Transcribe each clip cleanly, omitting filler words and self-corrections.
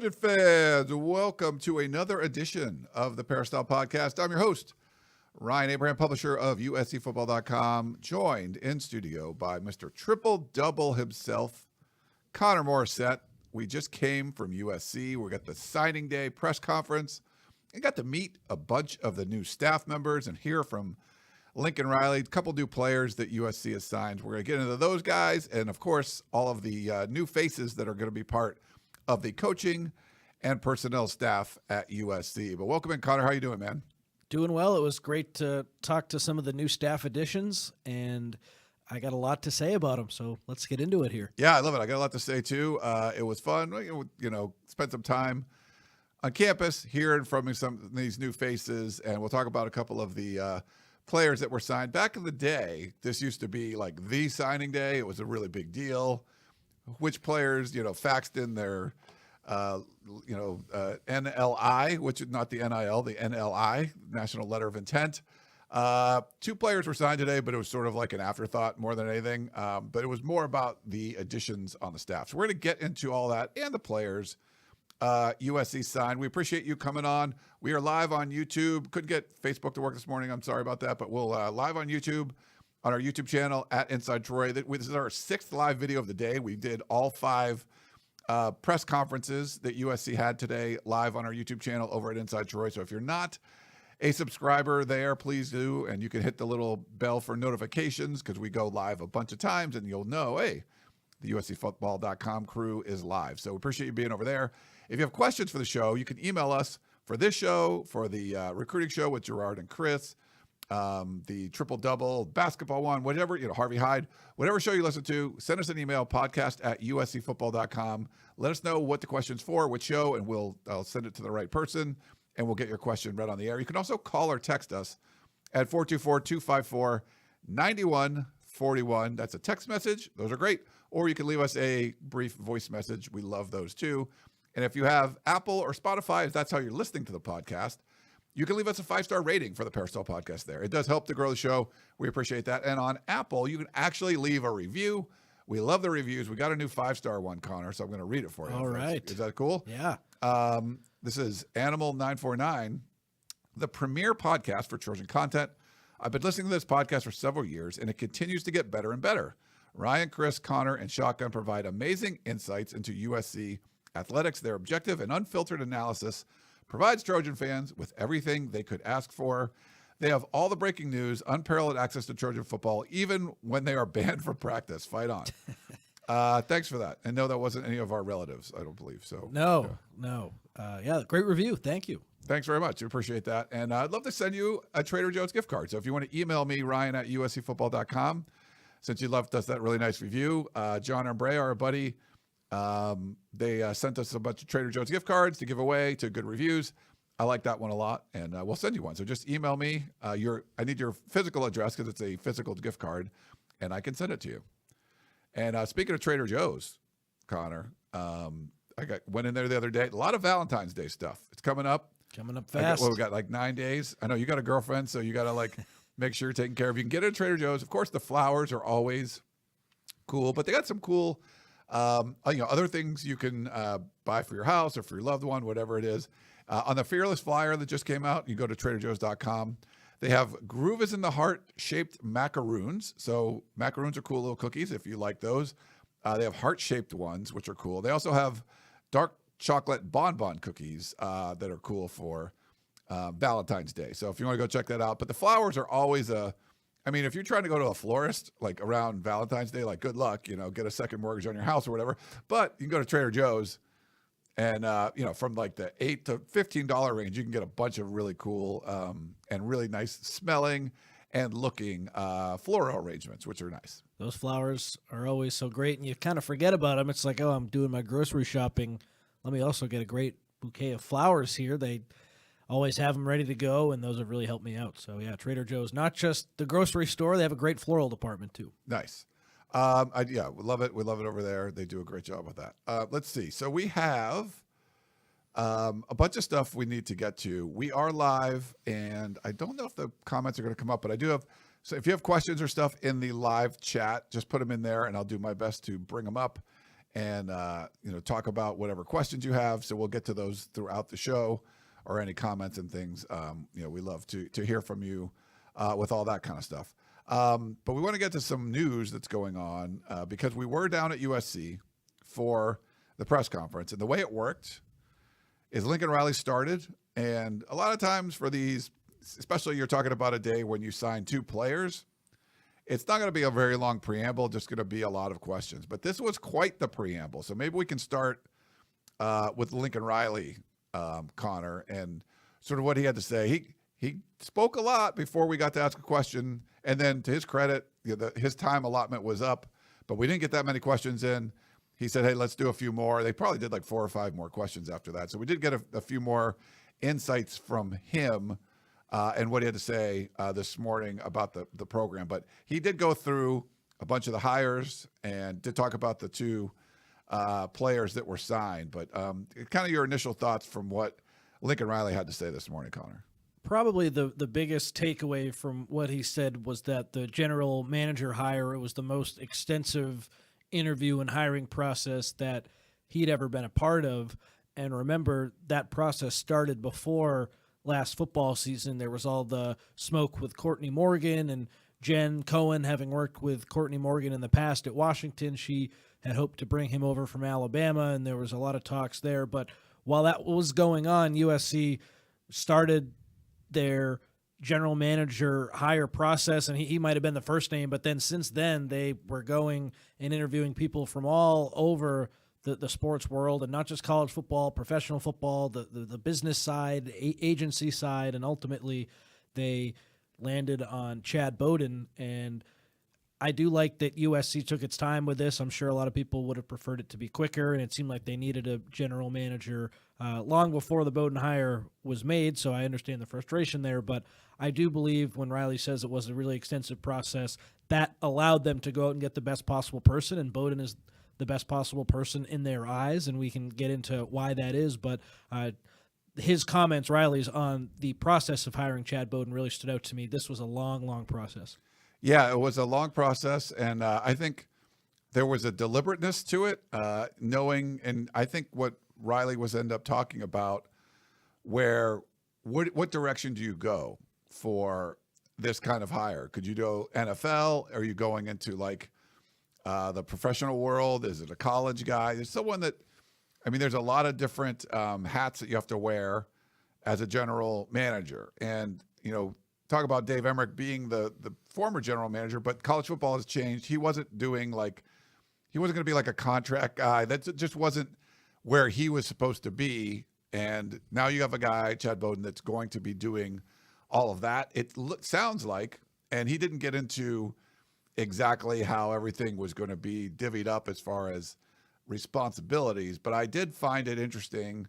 Trojan fans, welcome to another edition of the Peristyle Podcast. I'm your host, Ryan Abraham, publisher of USCfootball.com, joined in studio by Mr. Triple Double himself, Connor Morrissette. We just came from USC. We got the signing day press conference and got to meet a bunch of the new staff members and hear from Lincoln Riley, a couple new players that USC has signed. We're going to get into those guys and, of course, all of the new faces that are going to be part of the coaching and personnel staff at USC. But welcome in, Connor. How you doing, man? Doing well. It was great to talk to some of the new staff additions, and I got a lot to say about them, so let's get into it here. Yeah, I love it. I got a lot to say, too. It was fun. Spent some time on campus hearing from some of these new faces, and we'll talk about a couple of the players that were signed. Back in the day, this used to be like the signing day. It was a really big deal. Which players, faxed in their, NLI, which is not the NIL, the NLI, National Letter of Intent. Two players were signed today, but it was sort of like an afterthought more than anything. But it was more about the additions on the staff. So we're going to get into all that and the players USC signed. We appreciate you coming on. We are live on YouTube. Couldn't get Facebook to work this morning. I'm sorry about that, but we'll live on YouTube. On our YouTube channel at Inside Troy. This is our 6th live video of the day. We did all 5 press conferences that USC had today live on our YouTube channel over at Inside Troy. So if you're not a subscriber there, please do. And you can hit the little bell for notifications because we go live a bunch of times and you'll know, hey, the USCfootball.com crew is live. So we appreciate you being over there. If you have questions for the show, you can email us for this show, for the recruiting show with Gerard and Chris, the triple double basketball one, whatever, Harvey Hyde, whatever show you listen to, send us an email, podcast@uscfootball.com. Let us know what the question's for, which show, and I'll send it to the right person and we'll get your question read on the air. You can also call or text us at 424-254-9141. That's a text message. Those are great. Or you can leave us a brief voice message. We love those too. And if you have Apple or Spotify, if that's how you're listening to the podcast, you can leave us a 5-star rating for the Peristyle Podcast there. It does help to grow the show. We appreciate that. And on Apple, you can actually leave a review. We love the reviews. We got a new 5-star one, Connor, so I'm going to read it for you. All right. Is that cool? Yeah. This is Animal949, the premier podcast for Trojan content. I've been listening to this podcast for several years, and it continues to get better and better. Ryan, Chris, Connor, and Shotgun provide amazing insights into USC athletics. Their objective and unfiltered analysis provides Trojan fans with everything they could ask for. They have all the breaking news, unparalleled access to Trojan football, even when they are banned from practice. Fight on. Thanks for that. And no, that wasn't any of our relatives, I don't believe. So No. Great review. Thank you. Thanks very much. We appreciate that. And I'd love to send you a Trader Joe's gift card. So if you want to email me, Ryan@uscfootball.com, since you left us that really nice review. John and Bray, our buddy, they sent us a bunch of Trader Joe's gift cards to give away to good reviews. I like that one a lot, and we'll send you one. So just email me. I need your physical address because it's a physical gift card, and I can send it to you. And speaking of Trader Joe's, Connor, went in there the other day. A lot of Valentine's Day stuff. It's coming up. Coming up fast. We got like 9 days. I know you got a girlfriend, so you got to make sure you're taking care of. You can get it at Trader Joe's. Of course, the flowers are always cool, but they got some cool other things you can buy for your house or for your loved one, whatever it is. On the Fearless Flyer that just came out, you go to TraderJoe's.com. They have Groove is in the Heart shaped macaroons. So macaroons are cool little cookies if you like those. They have heart-shaped ones, which are cool. They also have dark chocolate bonbon cookies that are cool for Valentine's Day. So if you want to go check that out. But the flowers are always if you're trying to go to a florist, around Valentine's Day, good luck, get a second mortgage on your house or whatever. But you can go to Trader Joe's and, from the $8 to $15 range, you can get a bunch of really cool and really nice smelling and looking floral arrangements, which are nice. Those flowers are always so great, and you kind of forget about them. It's like, oh, I'm doing my grocery shopping. Let me also get a great bouquet of flowers here. They always have them ready to go, and those have really helped me out. So, yeah, Trader Joe's, not just the grocery store. They have a great floral department, too. Nice. We love it. We love it over there. They do a great job with that. Let's see. So we have a bunch of stuff we need to get to. We are live, and I don't know if the comments are going to come up, but I do have. So if you have questions or stuff in the live chat, just put them in there, and I'll do my best to bring them up and talk about whatever questions you have. So we'll get to those throughout the show, or any comments and things. We love to hear from you with all that kind of stuff. But we want to get to some news that's going on because we were down at USC for the press conference, and the way it worked is Lincoln Riley started, and a lot of times for these, especially you're talking about a day when you sign 2 players, it's not going to be a very long preamble, just going to be a lot of questions. But this was quite the preamble. So maybe we can start with Lincoln Riley, Connor, and sort of what he had to say. He spoke a lot before we got to ask a question. And then to his credit, his time allotment was up, but we didn't get that many questions in. He said, hey, let's do a few more. They probably did like 4 or 5 more questions after that. So we did get a few more insights from him and what he had to say this morning about the program. But he did go through a bunch of the hires and did talk about the 2 players that were signed. But kind of your initial thoughts from what Lincoln Riley had to say this morning, Connor. Probably the biggest takeaway from what he said was that the general manager hire, it was the most extensive interview and hiring process that he'd ever been a part of. And remember, that process started before last football season. There was all the smoke with Courtney Morgan, and Jen Cohen, having worked with Courtney Morgan in the past at Washington, she had hoped to bring him over from Alabama, and there was a lot of talks there. But while that was going on, USC started their general manager hire process, and he might have been the first name, but then since then they were going and interviewing people from all over the sports world, and not just college football, professional football, the business side, agency side, and ultimately they landed on Chad Bowden. And I do like that USC took its time with this. I'm sure a lot of people would have preferred it to be quicker, and it seemed like they needed a general manager long before the Bowden hire was made, so I understand the frustration there. But I do believe when Riley says it was a really extensive process, that allowed them to go out and get the best possible person, and Bowden is the best possible person in their eyes, and we can get into why that is. But his comments, Riley's, on the process of hiring Chad Bowden really stood out to me. This was a long, long process. Yeah, it was a long process, and I think there was a deliberateness to it, knowing, and I think what Riley was end up talking about, what direction do you go for this kind of hire? Could you go NFL? Are you going into like the professional world? Is it a college guy? There's someone that, there's a lot of different hats that you have to wear as a general manager, and talk about Dave Emmerich being the former general manager, but college football has changed. He wasn't going to be like a contract guy. That just wasn't where he was supposed to be. And now you have a guy, Chad Bowden, that's going to be doing all of that. It sounds like, and he didn't get into exactly how everything was going to be divvied up as far as responsibilities, but I did find it interesting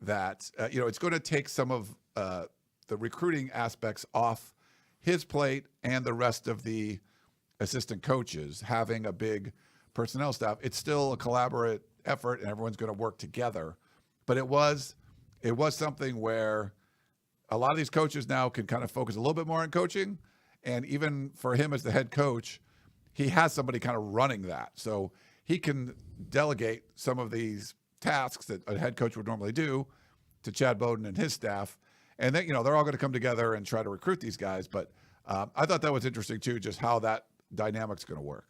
that, it's going to take some of the recruiting aspects off his plate and the rest of the assistant coaches having a big personnel staff. It's still a collaborative effort and everyone's going to work together. But it was something where a lot of these coaches now can kind of focus a little bit more on coaching. And even for him as the head coach, he has somebody kind of running that. So he can delegate some of these tasks that a head coach would normally do to Chad Bowden and his staff. And then, they're all going to come together and try to recruit these guys. But I thought that was interesting, too, just how that dynamic's going to work.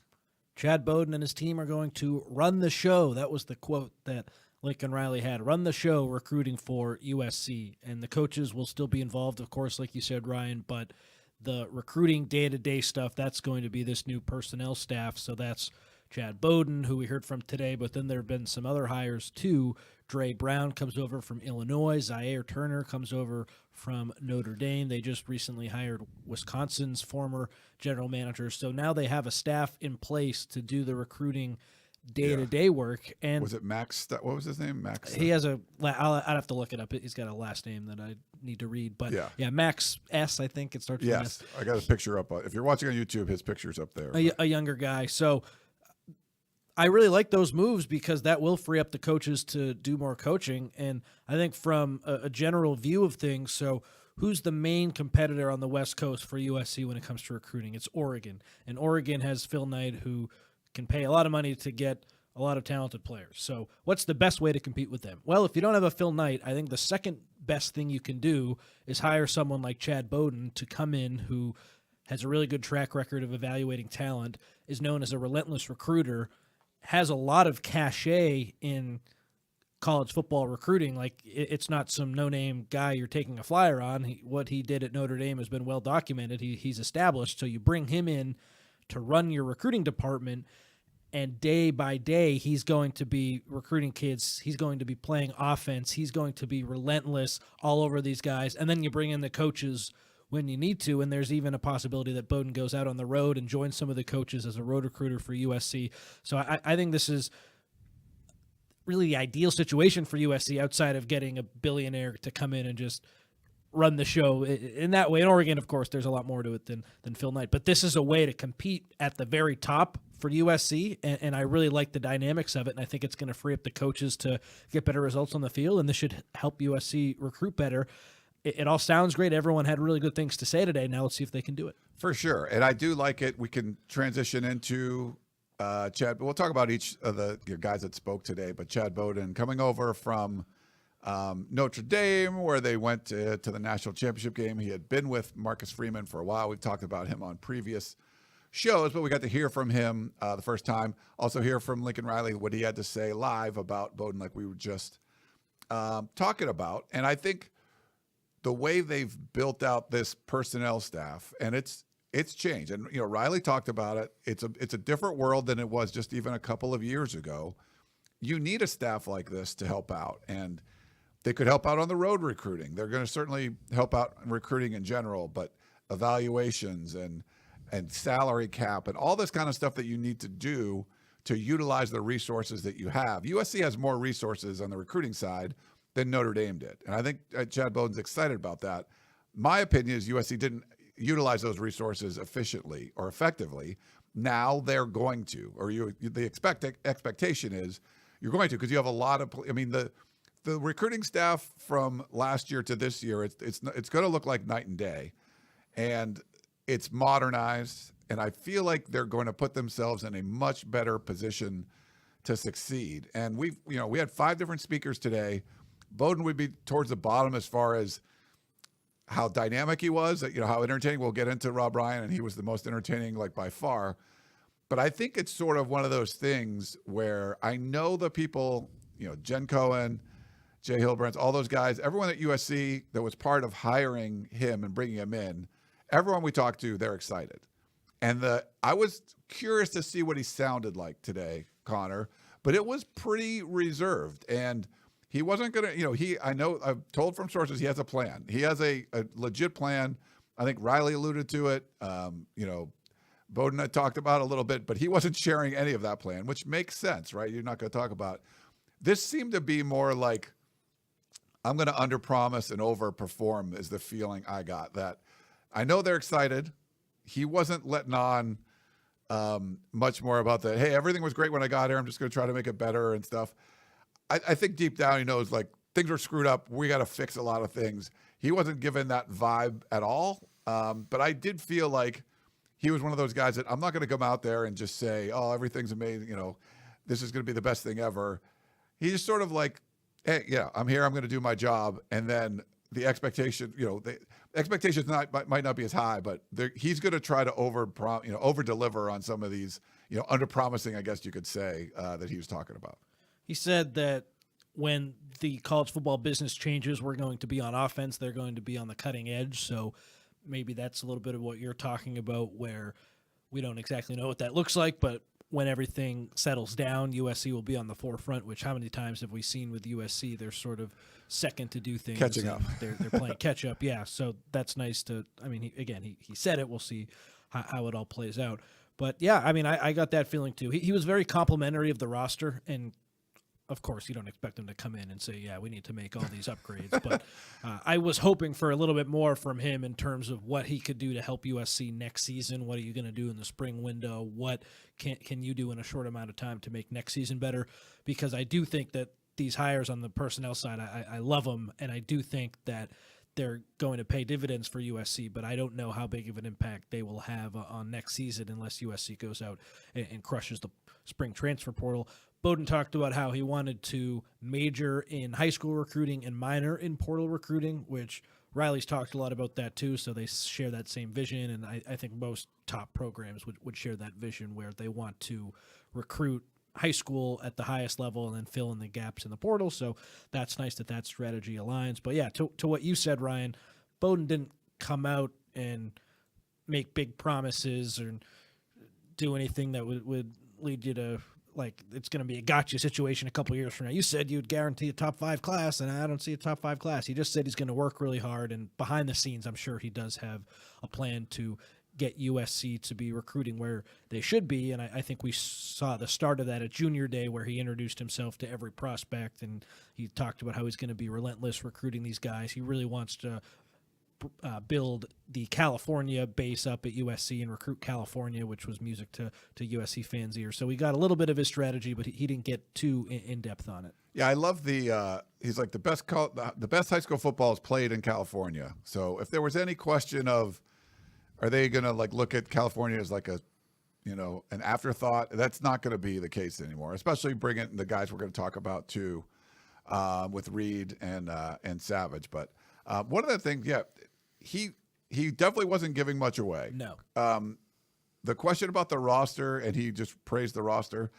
Chad Bowden and his team are going to run the show. That was the quote that Lincoln Riley had. Run the show recruiting for USC. And the coaches will still be involved, of course, like you said, Ryan. But the recruiting day-to-day stuff, that's going to be this new personnel staff. So that's Chad Bowden, who we heard from today. But then there have been some other hires, too. Dre Brown comes over from Illinois. Zaire Turner comes over from Notre Dame. They just recently hired Wisconsin's former general manager. So now they have a staff in place to do the recruiting day-to-day work. And was it Max? What was his name? Max? He has I'd have to look it up. He's got a last name that I need to read. But yeah, Max S, I think it starts with S. I got a picture up. If you're watching on YouTube, his picture's up there. A younger guy. So I really like those moves because that will free up the coaches to do more coaching. And I think from a general view of things, so who's the main competitor on the West Coast for USC when it comes to recruiting? It's Oregon. And Oregon has Phil Knight, who can pay a lot of money to get a lot of talented players. So what's the best way to compete with them? Well, if you don't have a Phil Knight, I think the second best thing you can do is hire someone like Chad Bowden to come in who has a really good track record of evaluating talent, is known as a relentless recruiter, has a lot of cachet in college football recruiting. Like, it's not some no-name guy you're taking a flyer on. What he did at Notre Dame has been well documented. He's established. So you bring him in to run your recruiting department, and day by day, he's going to be recruiting kids. He's going to be playing offense. He's going to be relentless all over these guys. And then you bring in the coaches when you need to, and there's even a possibility that Bowden goes out on the road and joins some of the coaches as a road recruiter for USC. So I think this is really the ideal situation for USC outside of getting a billionaire to come in and just run the show in that way. In Oregon, of course, there's a lot more to it than Phil Knight. But this is a way to compete at the very top for USC, and I really like the dynamics of it, and I think it's going to free up the coaches to get better results on the field, and this should help USC recruit better. It all sounds great. Everyone had really good things to say today. Now let's see if they can do it. For sure. And I do like it. We can transition into Chad. We'll talk about each of the guys that spoke today, but Chad Bowden coming over from Notre Dame, where they went to the national championship game. He had been with Marcus Freeman for a while. We've talked about him on previous shows, but we got to hear from him the first time. Also hear from Lincoln Riley, what he had to say live about Bowden, like we were just talking about. And I think the way they've built out this personnel staff, and it's changed. And Riley talked about it. It's a different world than it was just even a couple of years ago. You need a staff like this to help out, and they could help out on the road recruiting. They're going to certainly help out in recruiting in general, but evaluations and salary cap and all this kind of stuff that you need to do to utilize the resources that you have. USC has more resources on the recruiting side than Notre Dame did. And I think Chad Bowden's excited about that. My opinion is USC didn't utilize those resources efficiently or effectively. Now they're going to, or the expectation is you're going to, because you have a lot of, the recruiting staff from last year to this year, it's going to look like night and day. And it's modernized, and I feel like they're going to put themselves in a much better position to succeed. And we had 5 different speakers today. Bowden would be towards the bottom as far as how dynamic he was, how entertaining. We'll get into Rob Ryan, and he was the most entertaining, by far. But I think it's sort of one of those things where I know the people, Jen Cohen, Jay Hilbrand, all those guys, everyone at USC that was part of hiring him and bringing him in, everyone we talked to, they're excited. And I was curious to see what he sounded like today, Connor, but it was pretty reserved. And he wasn't going to, I know I've told from sources he has a plan. He has a legit plan. I think Riley alluded to it. Bowden had talked about it a little bit, but he wasn't sharing any of that plan, which makes sense, right? You're not going to talk about. This seemed to be more like, I'm going to underpromise and overperform is the feeling I got. That I know they're excited. He wasn't letting on much more about the, hey, everything was great when I got here. I'm just going to try to make it better and stuff. I think deep down he knows, things are screwed up. We got to fix a lot of things. He wasn't given that vibe at all. But I did feel like he was one of those guys that I'm not going to come out there and just say, oh, everything's amazing. This is going to be the best thing ever. He's just sort of like, hey, yeah, I'm here. I'm going to do my job. And then the expectation, the expectations might not be as high, but he's going to try to over deliver on some of these, under promising, I guess you could say, that he was talking about. He said that when the college football business changes, we're going to be on offense. They're going to be on the cutting edge. So maybe that's a little bit of what you're talking about, where we don't exactly know what that looks like, but when everything settles down, USC will be on the forefront, which how many times have we seen with USC? They're sort of second to do things. Catching up. They're playing catch up. Yeah. So that's nice to, he said it. We'll see how it all plays out. But yeah, I got that feeling too. He was very complimentary of the roster, and of course, you don't expect him to come in and say, yeah, we need to make all these upgrades. But I was hoping for a little bit more from him in terms of what he could do to help USC next season. What are you going to do in the spring window? What can you do in a short amount of time to make next season better? Because I do think that these hires on the personnel side, I love them, and I do think that they're going to pay dividends for USC, but I don't know how big of an impact they will have on next season unless USC goes out and crushes spring transfer portal. Bowden talked about how he wanted to major in high school recruiting and minor in portal recruiting, which Riley's talked a lot about that too, so they share that same vision, and I think most top programs would share that vision where they want to recruit high school at the highest level and then fill in the gaps in the portal, so that's nice that strategy aligns. But yeah, to what you said, Ryan, Bowden didn't come out and make big promises or do anything that would lead you to, like, it's going to be a gotcha situation a couple years from now. You said you'd guarantee a top 5 class, and I don't see a top 5 class. He just said he's going to work really hard, and behind the scenes, I'm sure he does have a plan to get USC to be recruiting where they should be, and I think we saw the start of that at junior day where he introduced himself to every prospect, and he talked about how he's going to be relentless recruiting these guys. He really wants to build the California base up at USC and recruit California, which was music to USC fans' ears. So we got a little bit of his strategy, but he didn't get too in depth on it. Yeah, I love he's like the best high school football is played in California. So if there was any question of, are they going to like look at California as like a, an afterthought? That's not going to be the case anymore, especially bringing the guys we're going to talk about too, with Reed and Savage. But one of the things, he definitely wasn't giving much away. No. The question about the roster, and he just praised the roster,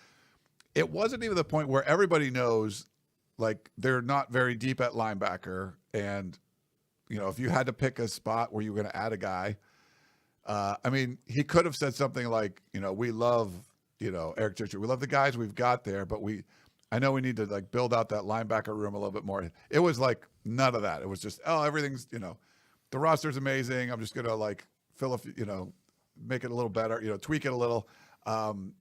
it wasn't even the point where everybody knows, like, they're not very deep at linebacker. And, if you had to pick a spot where you were going to add a guy, he could have said something like, we love, Eric Church. We love the guys we've got there, but I know we need to like build out that linebacker room a little bit more. It was like none of that. It was just, everything's, the roster's amazing. I'm just going to like fill a few, make it a little better, tweak it a little.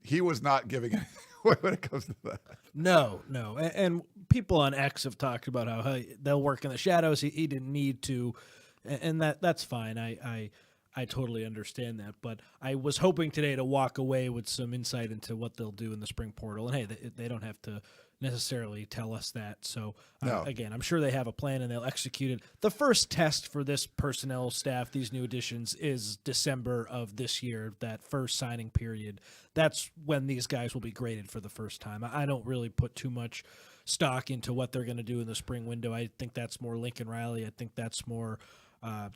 He was not giving anything away when it comes to that. No. And people on X have talked about how they'll work in the shadows. He didn't need to, and that's fine. I totally understand that, but I was hoping today to walk away with some insight into what they'll do in the spring portal. And hey, they don't have to necessarily tell us that. So No. Again, I'm sure they have a plan and they'll execute it. The first test for this personnel staff, these new additions, is December of this year, that first signing period. That's when these guys will be graded for the first time. I don't really put too much stock into what they're going to do in the spring window. I think that's more Lincoln Riley. I think that's more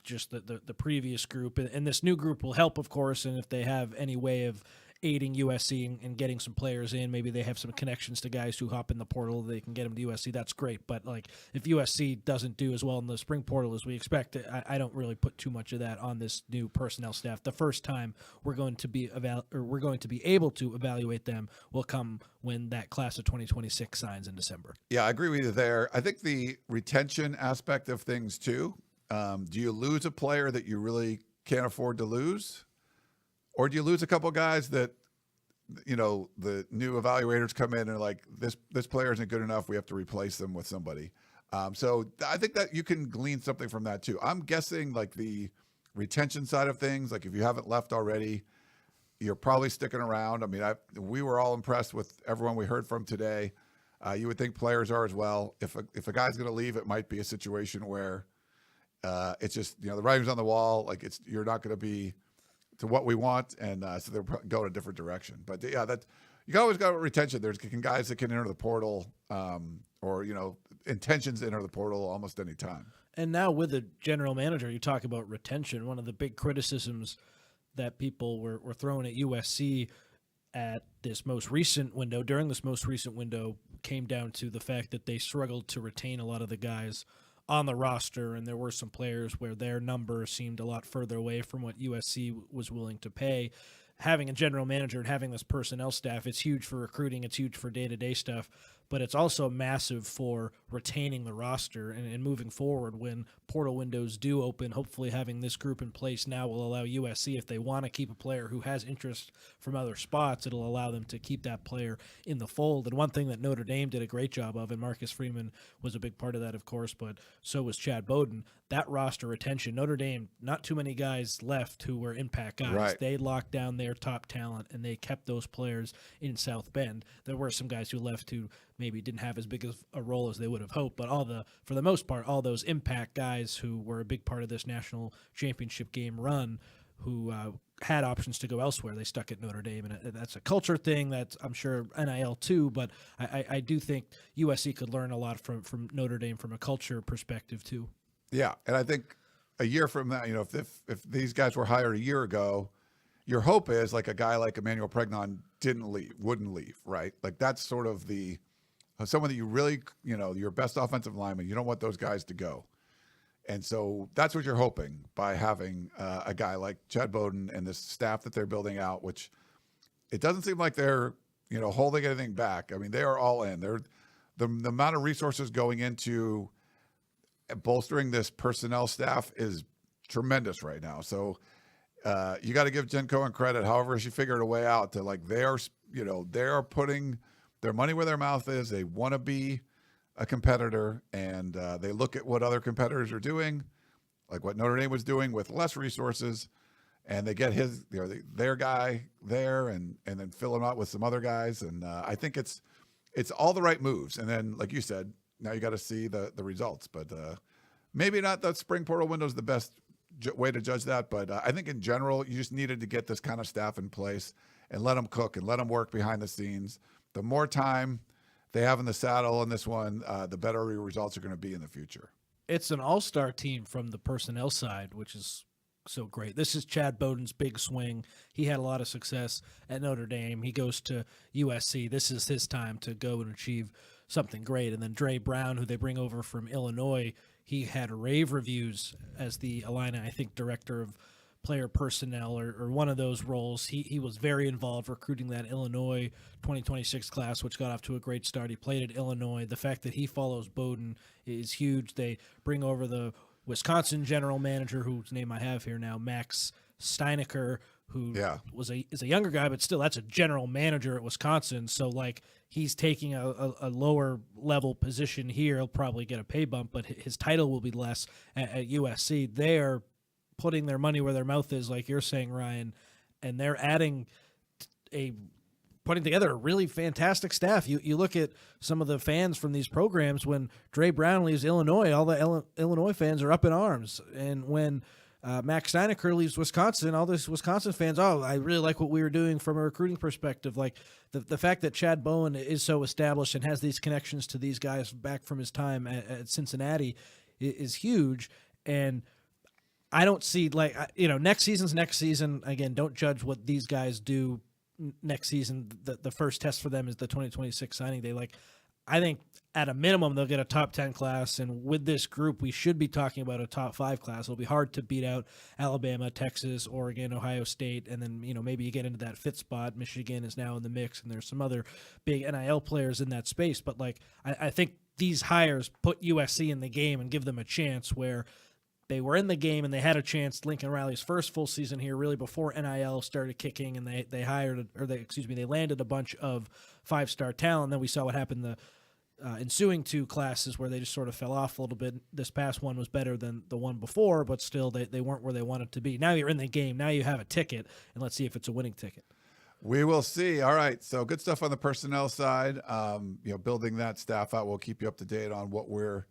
just the previous group. And this new group will help, of course, and if they have any way of aiding USC and getting some players in, maybe they have some connections to guys who hop in the portal, they can get them to USC, that's great. But like, if USC doesn't do as well in the spring portal as we expect, I don't really put too much of that on this new personnel staff. The first time we're going to be able to evaluate them will come when that class of 2026 signs in December. Yeah, I agree with you there. I think the retention aspect of things too. Do you lose a player that you really can't afford to lose? Or do you lose a couple guys that, the new evaluators come in and are like, this player isn't good enough, we have to replace them with somebody. So I think that you can glean something from that too. I'm guessing like the retention side of things, like if you haven't left already, you're probably sticking around. We were all impressed with everyone we heard from today. You would think players are as well. If a guy's going to leave, it might be a situation where it's just, the writing's on the wall. Like you're not going to be to what we want. And so they're going a different direction. But yeah, that you always got retention. There's guys that can enter the portal or, intentions to enter the portal almost any time. And now with the general manager, you talk about retention. One of the big criticisms that people were throwing at USC at this most recent window, during this most recent window, came down to the fact that they struggled to retain a lot of the guys on the roster, and there were some players where their number seemed a lot further away from what USC was willing to pay. Having a general manager and having this personnel staff, it's huge for recruiting, it's huge for day-to-day stuff, but it's also massive for retaining the roster and moving forward when portal windows do open. Hopefully having this group in place now will allow USC, if they want to keep a player who has interest from other spots, it'll allow them to keep that player in the fold. And one thing that Notre Dame did a great job of, and Marcus Freeman was a big part of that, of course, but so was Chad Bowden, that roster retention. Notre Dame, not too many guys left who were impact guys. Right. They locked down their top talent, and they kept those players in South Bend. There were some guys who left who maybe didn't have as big of a role as they would have hoped, but for the most part, all those impact guys who were a big part of this national championship game run, who had options to go elsewhere. They stuck at Notre Dame, and that's a culture thing. That's, I'm sure, NIL too. But I do think USC could learn a lot from Notre Dame from a culture perspective too. Yeah, and I think a year from now, if these guys were hired a year ago, your hope is like a guy like Emmanuel Pregnon wouldn't leave, right? Like that's sort of someone that you really, your best offensive lineman. You don't want those guys to go. And so that's what you're hoping by having a guy like Chad Bowden and this staff that they're building out, which it doesn't seem like they're, holding anything back. I mean, they are all in. The amount of resources going into bolstering this personnel staff is tremendous right now. So you got to give Jen Cohen credit. However, she figured a way out to they are putting their money where their mouth is. They want to be a competitor, and they look at what other competitors are doing, like what Notre Dame was doing with less resources, and they get their guy there, and then fill him out with some other guys. And I think it's all the right moves. And then, like you said, now you got to see the results. But maybe not the spring portal window is the best way to judge that. But I think in general, you just needed to get this kind of staff in place and let them cook and let them work behind the scenes. The more time they have in the saddle in this one, the better results are going to be in the future. It's an all-star team from the personnel side, which is so great. This is Chad Bowden's big swing. He had a lot of success at Notre Dame. He goes to USC. This is his time to go and achieve something great. And then Dre Brown, who they bring over from Illinois, he had rave reviews as the Illini, I think, director of player personnel or one of those roles. He was very involved recruiting that Illinois 2026 class, which got off to a great start. He played at Illinois. The fact that he follows Bowden is huge. They bring over the Wisconsin general manager, whose name I have here now, Max Steinecker, who is a younger guy, but still that's a general manager at Wisconsin. So he's taking a lower level position here. He'll probably get a pay bump, but his title will be less at USC. They are putting their money where their mouth is, like you're saying, Ryan, and they're putting together a really fantastic staff. You look at some of the fans from these programs. When Dre Brown leaves Illinois, all the Illinois fans are up in arms. And when Max Steinecker leaves Wisconsin, all those Wisconsin fans, I really like what we were doing from a recruiting perspective. Like the fact that Chad Bowen is so established and has these connections to these guys back from his time at Cincinnati is huge. And I don't see next season's next season. Again, don't judge what these guys do next season. The first test for them is the 2026 signing day. I think at a minimum they'll get a top 10 class, and with this group we should be talking about a top 5 class. It'll be hard to beat out Alabama, Texas, Oregon, Ohio State, and then maybe you get into that 5th spot. Michigan is now in the mix, and there's some other big NIL players in that space. But I think these hires put USC in the game and give them a chance where they were in the game and they had a chance. Lincoln Riley's first full season here, really before NIL started kicking, and they landed a bunch of 5-star talent. And then we saw what happened the ensuing 2 classes where they just sort of fell off a little bit. This past one was better than the one before, but still they weren't where they wanted to be. Now you're in the game. Now you have a ticket, and let's see if it's a winning ticket. We will see. All right. So good stuff on the personnel side. Building that staff out. We'll keep you up to date on what we're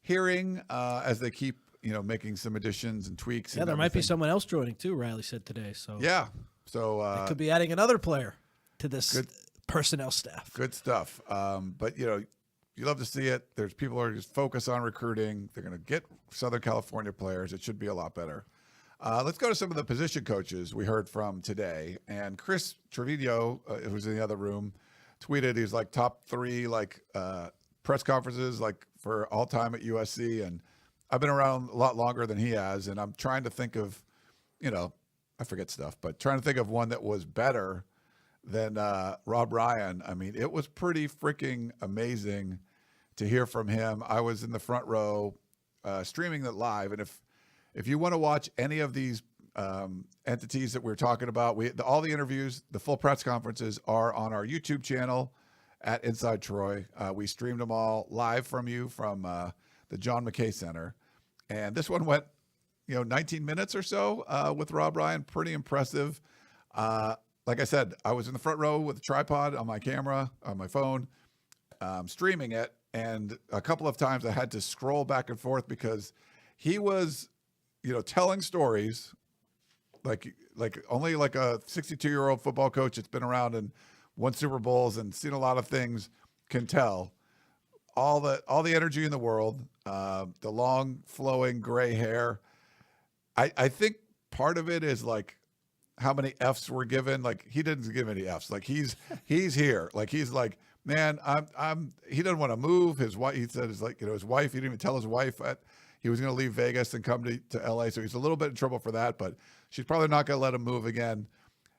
hearing as they keep making some additions and tweaks. Yeah, there might be someone else joining too, Riley said today. So yeah. So it could be adding another player to this personnel staff. Good stuff. But you love to see it. There's people who are just focused on recruiting. They're going to get Southern California players. It should be a lot better. Let's go to some of the position coaches we heard from today. And Chris Trevino, who's in the other room, tweeted he's top 3 press conferences for all time at USC. And I've been around a lot longer than he has, and I'm trying to think of, I forget stuff, but trying to think of one that was better than Rob Ryan. I mean, it was pretty freaking amazing to hear from him. I was in the front row streaming it live, and if you want to watch any of these entities that we're talking about, all the interviews, the full press conferences are on our YouTube channel at Inside Troy. We streamed them all live from the John McKay Center. And this one went, 19 minutes or so with Rob Ryan. Pretty impressive. Like I said, I was in the front row with a tripod on my camera, on my phone, streaming it. And a couple of times I had to scroll back and forth because he was, telling stories like only like a 62-year-old football coach that's been around and won Super Bowls and seen a lot of things can tell. All the energy in the world, the long flowing gray hair. I think part of it is like how many F's were given. Like he didn't give any F's. Like he's here. Like he's like, man, he doesn't want to move. His wife, he said, his wife, he didn't even tell his wife he was going to leave Vegas and come to LA. So he's a little bit in trouble for that, but she's probably not going to let him move again.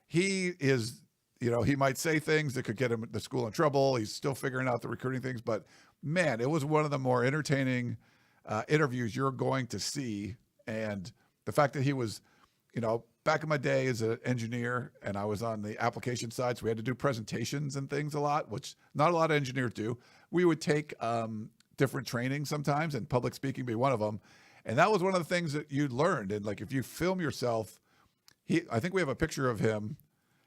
He is, he might say things that could get him the school in trouble. He's still figuring out the recruiting things, but man, it was one of the more entertaining interviews you're going to see. And the fact that he was, back in my day as an engineer and I was on the application side, so we had to do presentations and things a lot, which not a lot of engineers do. We would take different training sometimes, and public speaking be one of them. And that was one of the things that you learned. And like, if you film yourself, I think we have a picture of him.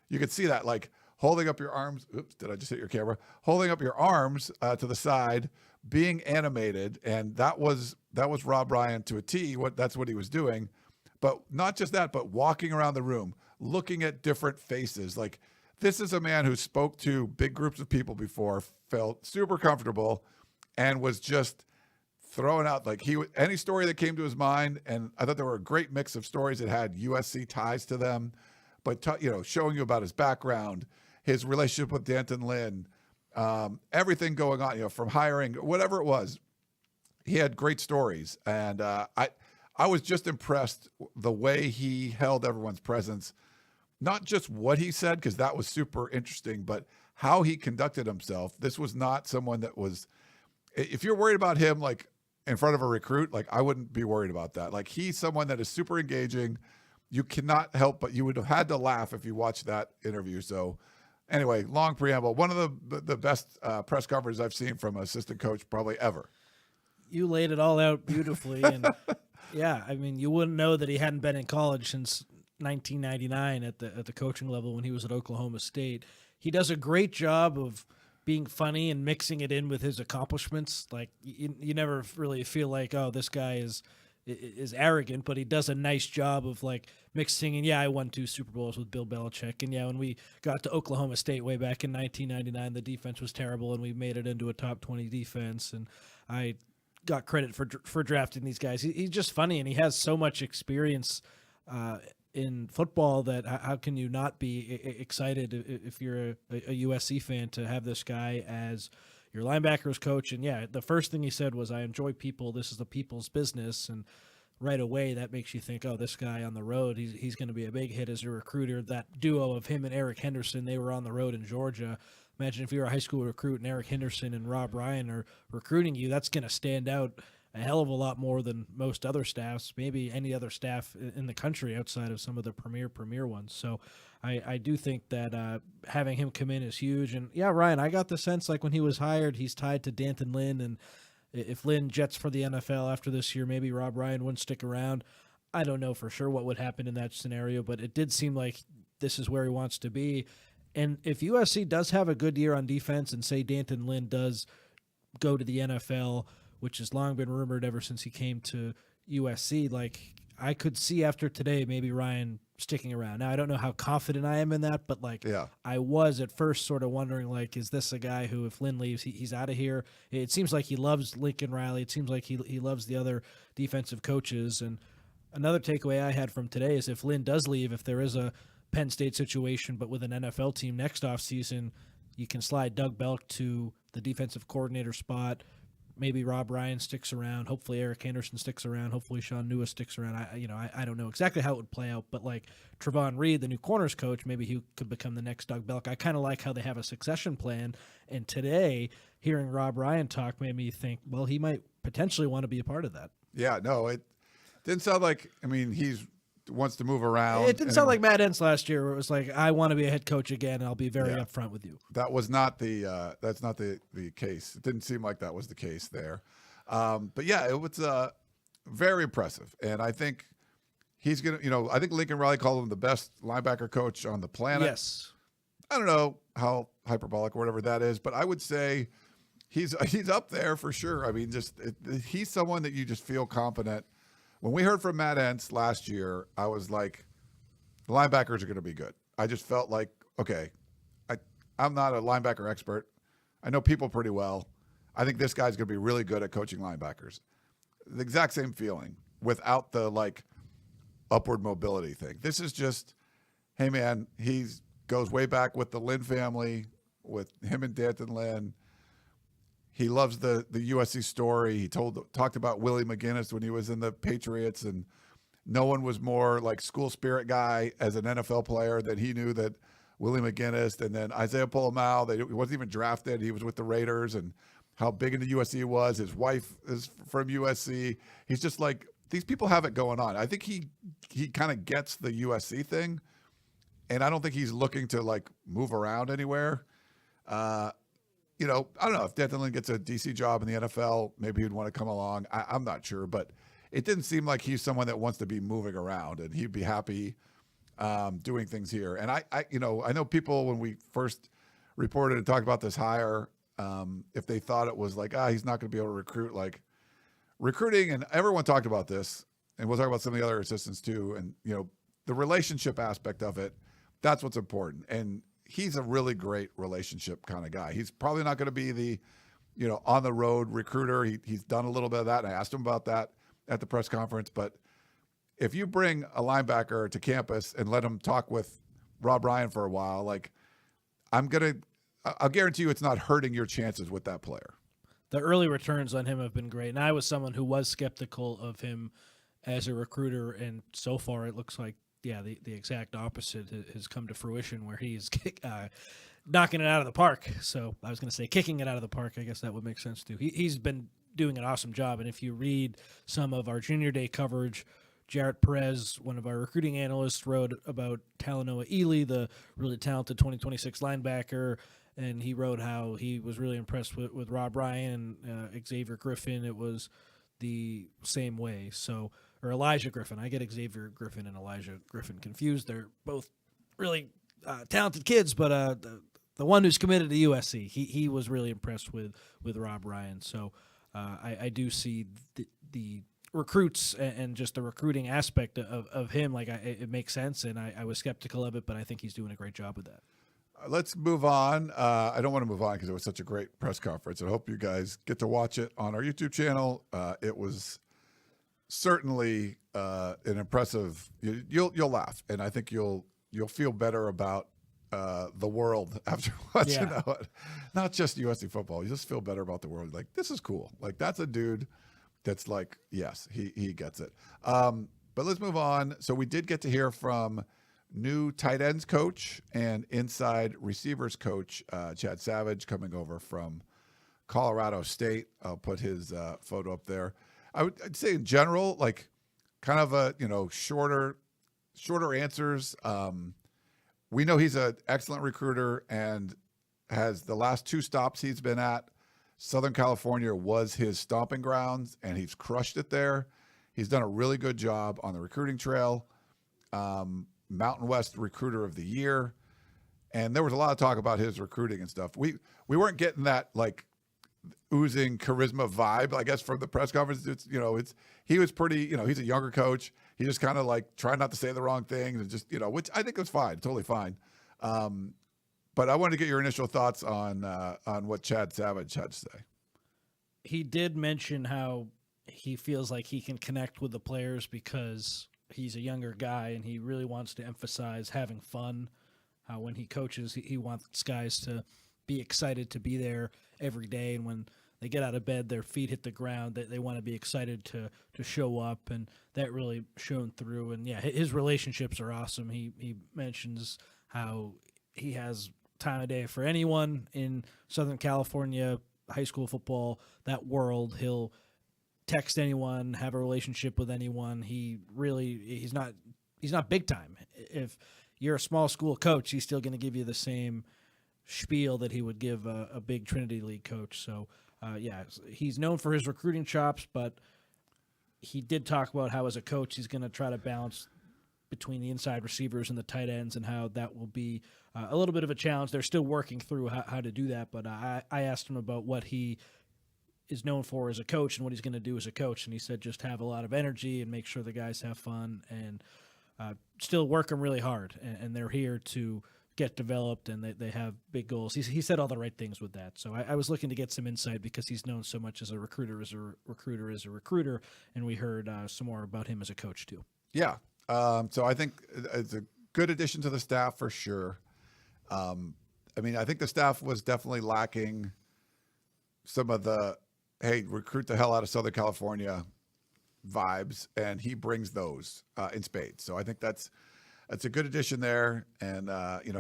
You could see that, like holding up your arms. Oops, did I just hit your camera? Holding up your arms to the side, being animated. And that was Rob Ryan to a T. That's what he was doing. But not just that, but walking around the room, looking at different faces. Like, this is a man who spoke to big groups of people before, felt super comfortable, and was just throwing out like any story that came to his mind. And I thought there were a great mix of stories that had USC ties to them, but showing you about his background, his relationship with Danton Lynn, everything going on, from hiring, whatever it was. He had great stories, and I was just impressed the way he held everyone's presence, not just what he said, because that was super interesting, but how he conducted himself. This was not someone that was, if you're worried about him, like in front of a recruit, like I wouldn't be worried about that. Like he's someone that is super engaging. You cannot help, but you would have had to laugh if you watched that interview. So anyway, long preamble, one of the best press conferences I've seen from an assistant coach probably ever. You laid it all out beautifully. And yeah, I mean, you wouldn't know that he hadn't been in college since 1999 at the coaching level when he was at Oklahoma State. He does a great job of being funny and mixing it in with his accomplishments. Like you never really feel like, oh, this guy is arrogant, but he does a nice job of like mixing. And yeah, I won 2 Super Bowls with Bill Belichick. And yeah, when we got to Oklahoma State way back in 1999, the defense was terrible, and we made it into a top 20 defense. And I got credit for drafting these guys. He's just funny, and he has so much experience in football that how can you not be excited if you're a USC fan to have this guy as your linebackers coach? And yeah, the first thing he said was, I enjoy people. This is the people's business. And right away, that makes you think, oh, this guy on the road, he's going to be a big hit as a recruiter. That duo of him and Eric Henderson, they were on the road in Georgia. Imagine if you're a high school recruit and Eric Henderson and Rob Ryan are recruiting you, that's going to stand out a hell of a lot more than most other staffs, maybe any other staff in the country outside of some of the premier ones. So I do think that having him come in is huge. And yeah, Ryan, I got the sense like when he was hired, he's tied to Danton Lynn. And if Lynn jets for the NFL after this year, maybe Rob Ryan wouldn't stick around. I don't know for sure what would happen in that scenario, but it did seem like this is where he wants to be. And if USC does have a good year on defense, and say Danton Lynn does go to the NFL, which has long been rumored ever since he came to USC, like I could see after today maybe Ryan sticking around. Now, I don't know how confident I am in that, but like I was at first sort of wondering, like, is this a guy who, if Lynn leaves, he's out of here? It seems like he loves Lincoln Riley. It seems like he loves the other defensive coaches. And another takeaway I had from today is if Lynn does leave, if there is a Penn State situation, but with an NFL team next offseason, you can slide Doug Belk to the defensive coordinator spot. Maybe Rob Ryan sticks around. Hopefully Eric Anderson sticks around. Hopefully Sean Newis sticks around. I don't know exactly how it would play out, but like Travon Reed, the new corners coach, maybe he could become the next Doug Belk. I kind of like how they have a succession plan. And today, hearing Rob Ryan talk made me think, well, he might potentially want to be a part of that. Yeah, no, it didn't sound like, he's wants to move around. It didn't sound like Matt Entz last year, where it was like, I want to be a head coach again, and I'll be very upfront with you. That was not that's not the case. It didn't seem like that was the case there. But yeah, it was very impressive. And I think he's going to, I think Lincoln Riley called him the best linebacker coach on the planet. Yes. I don't know how hyperbolic or whatever that is, but I would say he's up there for sure. He's someone that you just feel confident. When we heard from Matt Entz last year, I was like, the linebackers are going to be good. I just felt like, okay, I'm not a linebacker expert. I know people pretty well. I think this guy's going to be really good at coaching linebackers. The exact same feeling without the like upward mobility thing. This is just, hey man, goes way back with the Lynn family, with him and Danton Lynn. He loves the USC story. He talked about Willie McGinnis when he was in the Patriots, and no one was more like school spirit guy as an NFL player than he knew that Willie McGinnis. And then Isaiah Polamalu, he wasn't even drafted. He was with the Raiders, and how big into USC he was. His wife is from USC. He's just like, these people have it going on. I think he kind of gets the USC thing, and I don't think he's looking to like move around anywhere. I don't know if Danton Lynn gets a DC job in the NFL, maybe he'd want to come along. I'm not sure, but it didn't seem like he's someone that wants to be moving around, and he'd be happy doing things here. And I know people, when we first reported and talked about this hire, if they thought it was like, he's not going to be able to recruit, like recruiting, and everyone talked about this, and we'll talk about some of the other assistants too. And, the relationship aspect of it, that's what's important. And he's a really great relationship kind of guy. He's probably not going to be the, on the road recruiter. He's done a little bit of that, and I asked him about that at the press conference. But if you bring a linebacker to campus and let him talk with Rob Ryan for a while, like I'll guarantee you it's not hurting your chances with that player. The early returns on him have been great. And I was someone who was skeptical of him as a recruiter. And so far it looks like, the exact opposite has come to fruition, where he's knocking it out of the park. So I was going to say kicking it out of the park. I guess that would make sense too. He's been doing an awesome job. And if you read some of our junior day coverage, Jarrett Perez, one of our recruiting analysts, wrote about Talanoa Ely, the really talented 2026 linebacker, and he wrote how he was really impressed with Rob Ryan and Xavier Griffin. It was the same way. So, or Elijah Griffin. I get Xavier Griffin and Elijah Griffin confused. They're both really talented kids, but the one who's committed to USC, he was really impressed with Rob Ryan. So I do see the recruits and just the recruiting aspect of him. Like it makes sense, and I was skeptical of it, but I think he's doing a great job with that. Let's move on. I don't want to move on because it was such a great press conference. I hope you guys get to watch it on our YouTube channel. It was certainly an impressive. You'll laugh, and I think you'll feel better about the world after watching it. Not just USC football. You just feel better about the world. Like, this is cool. Like, that's a dude that's like, yes, he gets it. But let's move on. So we did get to hear from new tight ends coach and inside receivers coach, Chad Savage, coming over from Colorado State. I'll put his photo up there. I'd say in general, like kind of a, shorter answers. We know he's an excellent recruiter and has the last two stops he's been at. Southern California was his stomping grounds, and he's crushed it there. He's done a really good job on the recruiting trail. Mountain West Recruiter of the Year. And there was a lot of talk about his recruiting and stuff. We weren't getting that like oozing charisma vibe, I guess, from the press conference. He was pretty, he's a younger coach. He just kind of like trying not to say the wrong things and just, which I think was fine, totally fine. But I wanted to get your initial thoughts on what Chad Savage had to say. He did mention how he feels like he can connect with the players because he's a younger guy and he really wants to emphasize having fun. How when he coaches, he wants guys to be excited to be there every day. And when they get out of bed, their feet hit the ground, they want to be excited to show up. And that really shone through. And yeah, his relationships are awesome. He mentions how he has time of day for anyone in Southern California, high school football, that world. He'll text anyone, have a relationship with anyone. He's not big time. If you're a small school coach, he's still going to give you the same spiel that he would give a big Trinity League coach. So he's known for his recruiting chops, but he did talk about how as a coach, he's going to try to balance between the inside receivers and the tight ends and how that will be a little bit of a challenge. They're still working through how to do that. But I asked him about what he is known for as a coach and what he's going to do as a coach. And he said, just have a lot of energy and make sure the guys have fun. And still working really hard, and they're here to get developed, and they have big goals. He said all the right things with that. So I was looking to get some insight because he's known so much as a recruiter, and we heard some more about him as a coach too. Yeah. So I think it's a good addition to the staff for sure. I think the staff was definitely lacking some of the, hey, recruit the hell out of Southern California vibes, and he brings those in spades. So I think that's a good addition there, and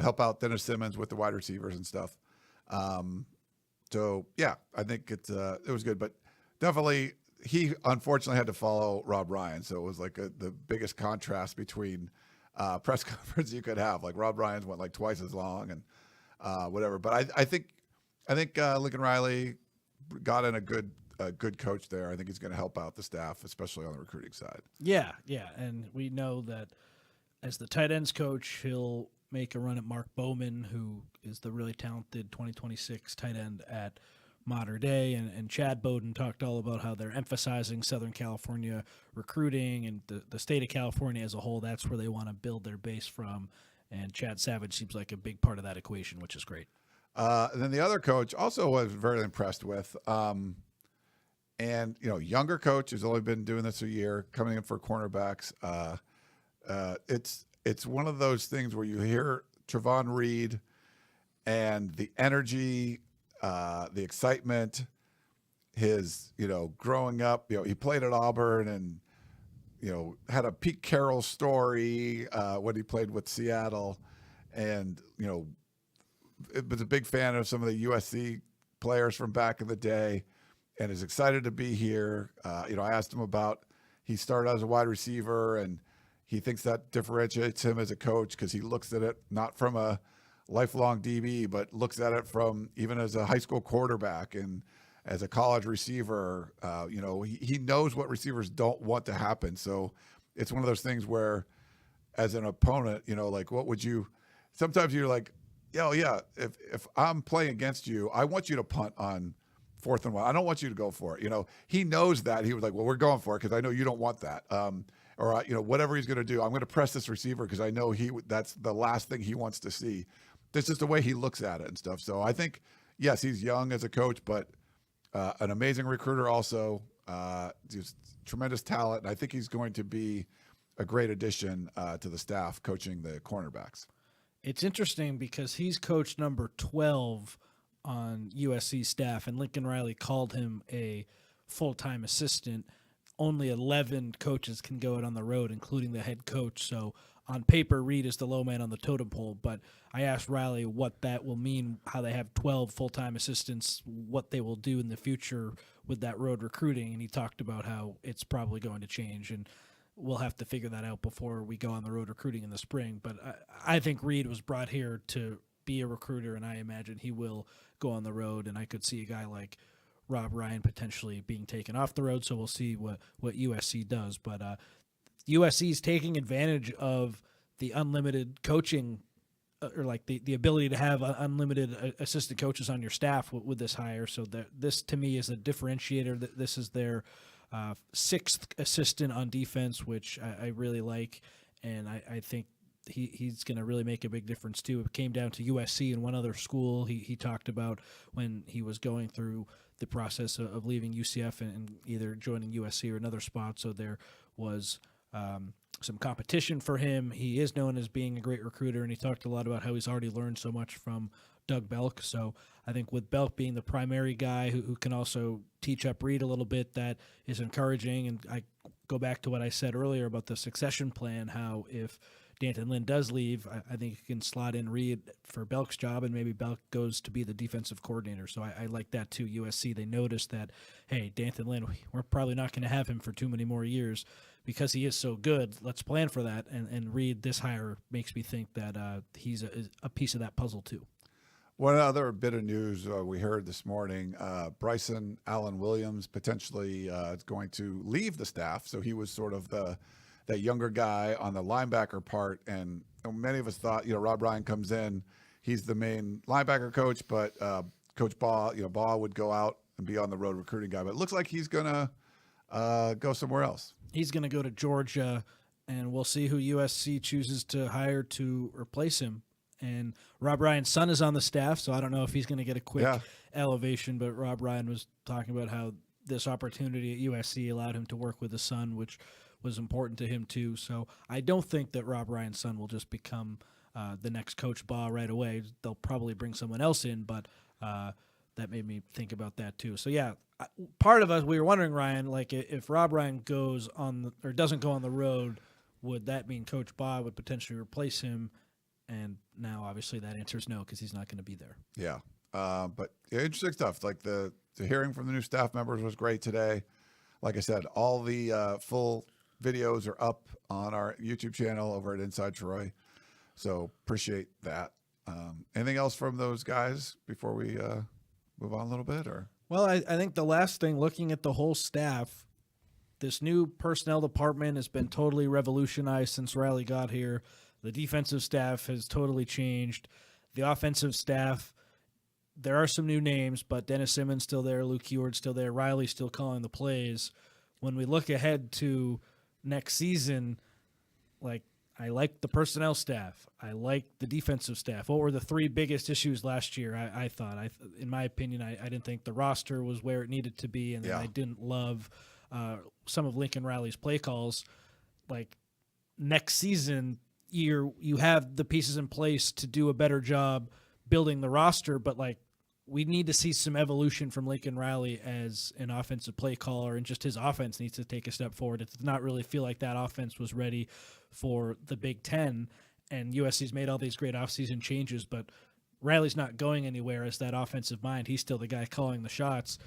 help out Dennis Simmons with the wide receivers and stuff. So yeah, I think it was good, but definitely he unfortunately had to follow Rob Ryan, so it was like the biggest contrast between press conference you could have. Like Rob Ryan's went like twice as long and whatever. But I think Lincoln Riley got in a good coach there. I think he's going to help out the staff, especially on the recruiting side. Yeah, and we know that as the tight ends coach, he'll make a run at Mark Bowman, who is the really talented 2026 tight end at Mater Dei, and Chad Bowden talked all about how they're emphasizing Southern California recruiting and the state of California as a whole. That's where they want to build their base from, and Chad Savage seems like a big part of that equation, which is great. And then the other coach also was very impressed with, and younger coach who's only been doing this a year, coming in for cornerbacks. It's one of those things where you hear Travon read and the energy, the excitement, his, growing up, he played at Auburn and, had a Pete Carroll story when he played with Seattle, and, it was a big fan of some of the USC players from back in the day and is excited to be here. I asked him about, he started as a wide receiver, and he thinks that differentiates him as a coach because he looks at it not from a lifelong DB, but looks at it from even as a high school quarterback and as a college receiver. He knows what receivers don't want to happen. So it's one of those things where as an opponent, like what would you, sometimes you're like, yeah, if I'm playing against you, I want you to punt on 4th and 1. I don't want you to go for it. He knows that. He was like, well, we're going for it because I know you don't want that. Or whatever he's going to do, I'm going to press this receiver because I know that's the last thing he wants to see. That's just the way he looks at it and stuff. So I think, yes, he's young as a coach, but an amazing recruiter also, just tremendous talent. And I think he's going to be a great addition to the staff coaching the cornerbacks. It's interesting because he's coach number 12 on USC staff, and Lincoln Riley called him a full-time assistant. Only 11 coaches can go out on the road, including the head coach. So on paper, Reed is the low man on the totem pole. But I asked Riley what that will mean, how they have 12 full-time assistants, what they will do in the future with that road recruiting. And he talked about how it's probably going to change. And we'll have to figure that out before we go on the road recruiting in the spring. But I think Reed was brought here to be a recruiter, and I imagine he will go on the road. And I could see a guy like Rob Ryan potentially being taken off the road, so we'll see what USC does. But USC is taking advantage of the unlimited coaching, or like the ability to have unlimited assistant coaches on your staff with this hire. So this, to me, is a differentiator. This is their 6th assistant on defense, which I really like, and I think he's going to really make a big difference too. It came down to USC and one other school. He talked about when he was going through the process of leaving UCF and either joining USC or another spot. So there was some competition for him. He is known as being a great recruiter, and he talked a lot about how he's already learned so much from Doug Belk. So I think with Belk being the primary guy who can also teach up Reed a little bit, that is encouraging. And I go back to what I said earlier about the succession plan, how if Danton Lynn does leave, I think you can slot in Reed for Belk's job, and maybe Belk goes to be the defensive coordinator. So I like that too. USC, they noticed that, hey, Danton Lynn, we're probably not going to have him for too many more years because he is so good. Let's plan for that. And Reed, this hire makes me think that he's a piece of that puzzle too. One other bit of news we heard this morning, Bryson Allen Williams potentially is going to leave the staff. So he was sort of that younger guy on the linebacker part. And many of us thought, Rob Ryan comes in, he's the main linebacker coach, but Coach Baugh, Baugh would go out and be on the road recruiting guy. But it looks like he's going to go somewhere else. He's going to go to Georgia and we'll see who USC chooses to hire to replace him. And Rob Ryan's son is on the staff, so I don't know if he's going to get a quick elevation, but Rob Ryan was talking about how this opportunity at USC allowed him to work with his son, which was important to him too. So I don't think that Rob Ryan's son will just become the next Coach Baugh right away. They'll probably bring someone else in, but that made me think about that too. So yeah, part of us, we were wondering, Ryan, like if Rob Ryan goes on or doesn't go on the road, would that mean Coach Baugh would potentially replace him? And now, obviously, that answer is no, because he's not going to be there. Yeah, but interesting stuff. Like the hearing from the new staff members was great today. Like I said, all the full videos are up on our YouTube channel over at Inside Troy. So appreciate that. Anything else from those guys before we move on a little bit? Or well, I think the last thing, looking at the whole staff, this new personnel department has been totally revolutionized since Riley got here. The defensive staff has totally changed. The offensive staff, there are some new names, but Dennis Simmons still there, Luke Heward's still there, Riley's still calling the plays. When we look ahead to next season, like, I like the personnel staff. I like the defensive staff. What were the three biggest issues last year? I thought, in my opinion, I didn't think the roster was where it needed to be, and then I didn't love some of Lincoln Riley's play calls. Like, next season, you have the pieces in place to do a better job building the roster, but like we need to see some evolution from Lincoln Riley as an offensive play caller, and just his offense needs to take a step forward. It does not really feel like that offense was ready for the Big Ten, and USC's made all these great offseason changes, but Riley's not going anywhere as that offensive mind. He's still the guy calling the shots.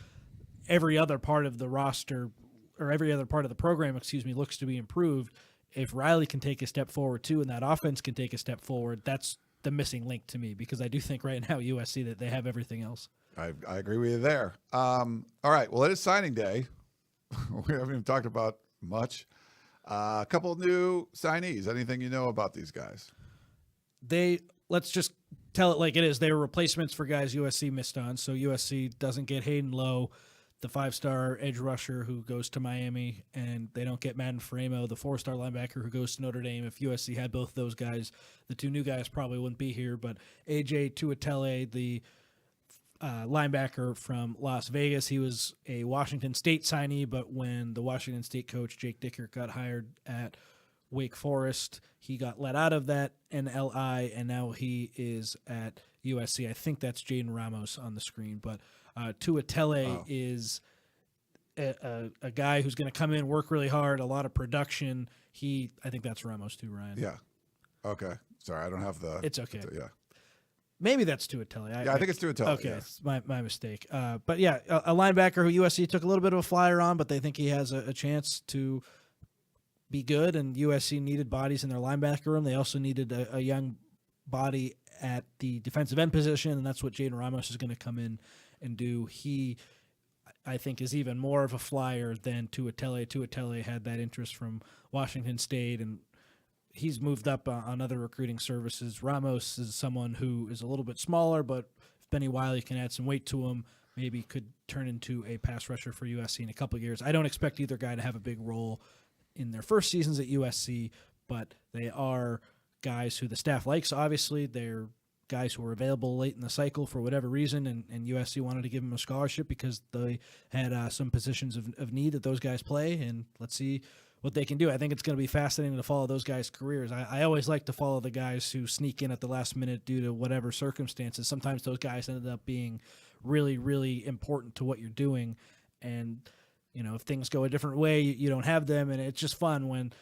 Every other part of the roster, or every other part of the program, looks to be improved. If Riley can take a step forward too, and that offense can take a step forward, that's the missing link to me, because I do think right now USC that they have everything else. I agree with you there. All right. Well, it is signing day. We haven't even talked about much. A couple of new signees. Anything you know about these guys? Let's just tell it like it is. They were replacements for guys USC missed on. So USC doesn't get Hayden Lowe, the 5-star edge rusher who goes to Miami, and they don't get Madden Framo, the 4-star linebacker who goes to Notre Dame. If USC had both those guys, the two new guys probably wouldn't be here. But AJ Tuatele, the linebacker from Las Vegas, he was a Washington State signee, but when the Washington State coach Jake Dickert got hired at Wake Forest, he got let out of that NLI, and now he is at USC. I think that's Jaden Ramos on the screen, but Tuatele is a guy who's going to come in, work really hard, a lot of production. I think that's Ramos too, Ryan. Yeah. Okay. Sorry, I don't have the. It's okay. Yeah. Maybe that's Tuatele. I think it's Tuatele. Okay, yeah. It's my mistake. But yeah, a linebacker who USC took a little bit of a flyer on, but they think he has a chance to be good, and USC needed bodies in their linebacker room. They also needed a young body at the defensive end position, and that's what Jaden Ramos is going to come in and do. He, I think, is even more of a flyer than Tuatele. Tuatele had that interest from Washington State, and he's moved up on other recruiting services. Ramos is someone who is a little bit smaller, but if Benny Wiley can add some weight to him, maybe could turn into a pass rusher for USC in a couple of years. I don't expect either guy to have a big role in their first seasons at USC, but they are guys who the staff likes. Obviously, they're guys who were available late in the cycle for whatever reason, and USC wanted to give them a scholarship because they had some positions of need that those guys play, and let's see what they can do. I think it's going to be fascinating to follow those guys' careers. I always like to follow the guys who sneak in at the last minute due to whatever circumstances. Sometimes those guys ended up being really, really important to what you're doing, and if things go a different way, you don't have them, and it's just fun when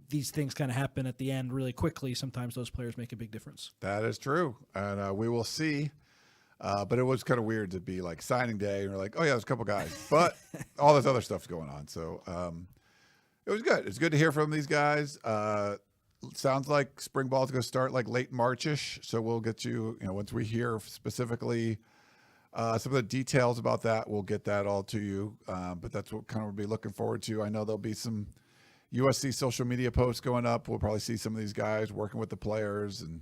these things kind of happen at the end really quickly. Sometimes those players make a big difference. That is true, and we will see. But it was kind of weird to be like signing day, and we're like, oh yeah, there's a couple guys, but all this other stuff's going on. So it was good. It's good to hear from these guys. Sounds like spring ball is going to start like late March-ish. So we'll get you, once we hear specifically some of the details about that, we'll get that all to you. But that's what kind of we'll be looking forward to. I know there'll be some USC social media posts going up. We'll probably see some of these guys working with the players, and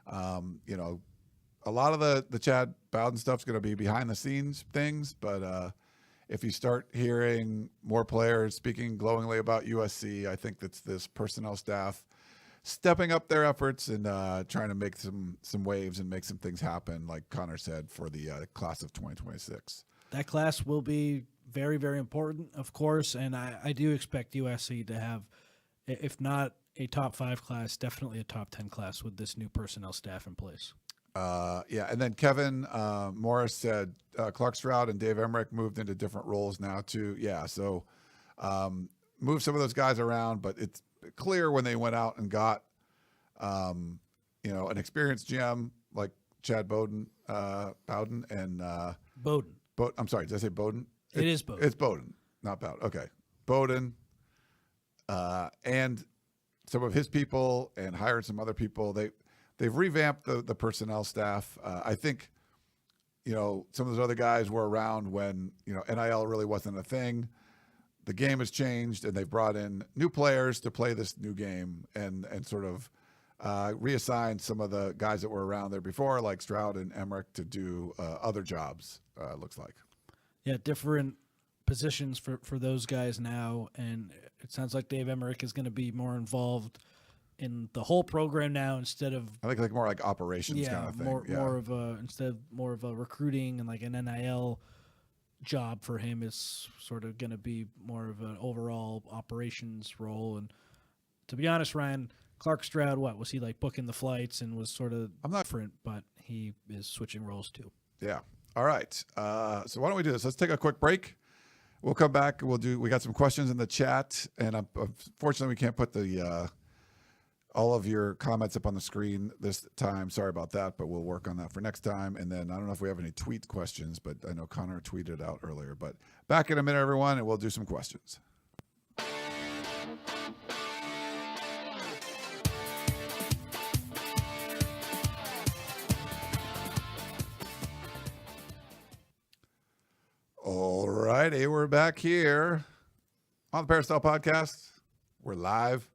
a lot of the Chad Bowden stuff's going to be behind the scenes things, but if you start hearing more players speaking glowingly about USC, I think that's this personnel staff stepping up their efforts and trying to make some waves and make some things happen, like Connor said, for the class of 2026. That class will be very, very important, of course, and I do expect USC to have, if not a top 5 class, definitely a top 10 class with this new personnel staff in place. Yeah, and then Kevin Morris said Clark Stroud and Dave Emmerich moved into different roles now too. Yeah, so move some of those guys around, but it's clear when they went out and got an experienced GM like Chad Bowden and Bowden. I'm sorry, did I say Bowden? It is Bowden. It's Bowden, not Bowden. Okay, Bowden and some of his people and hired some other people. They've revamped the personnel staff. I think, some of those other guys were around when, NIL really wasn't a thing. The game has changed, and they've brought in new players to play this new game and sort of reassigned some of the guys that were around there before, like Stroud and Emmerich, to do other jobs, it looks like. Yeah, different positions for those guys now, and it sounds like Dave Emmerich is going to be more involved in the whole program now instead of I think like more like operations kind of thing. More of a recruiting and like an NIL job for him is sort of going to be more of an overall operations role. And to be honest, Ryan, Clark Stroud, what was he like booking the flights and was sort of different, but he is switching roles too. Yeah. All right. So why don't we do this? Let's take a quick break. We'll come back. We got some questions in the chat, and unfortunately we can't put the all of your comments up on the screen this time. Sorry about that, but we'll work on that for next time. And then I don't know if we have any tweet questions, but I know Connor tweeted out earlier. But back in a minute, everyone, and we'll do some questions. All righty, we're back here on the Peristyle Podcast. We're live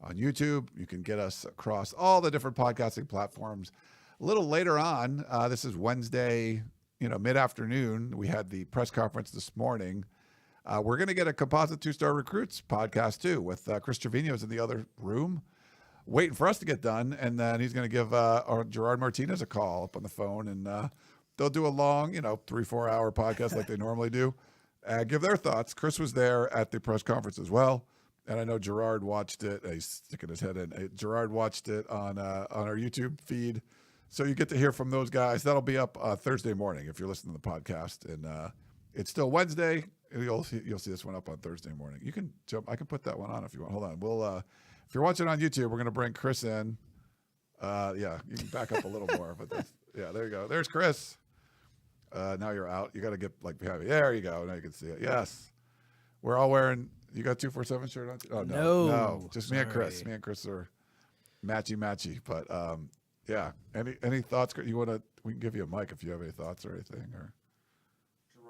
on YouTube. You can get us across all the different podcasting platforms. A little later on, this is Wednesday, mid-afternoon. We had the press conference this morning. We're going to get a Composite 2-Star Recruits podcast too, with Chris Trevino's in the other room waiting for us to get done. And then he's going to give Gerard Martinez a call up on the phone, and they'll do a long, 3-4 hour podcast like they normally do, give their thoughts. Chris was there at the press conference as well. And I know Gerard watched it. He's sticking his head in. Gerard watched it on our YouTube feed. So you get to hear from those guys. That'll be up Thursday morning if you're listening to the podcast. And it's still Wednesday. You'll see this one up on Thursday morning. You can jump. I can put that one on if you want. Hold on. We'll if you're watching on YouTube, we're going to bring Chris in. Yeah, you can back up a little more. But there you go. There's Chris. Now you're out. You got to get behind me. There you go. Now you can see it. Yes. We're all wearing. You got 247 shirt on? Oh, no. Just me and Chris. Me and Chris are matchy. But yeah. Any thoughts? We can give you a mic if you have any thoughts or anything. Or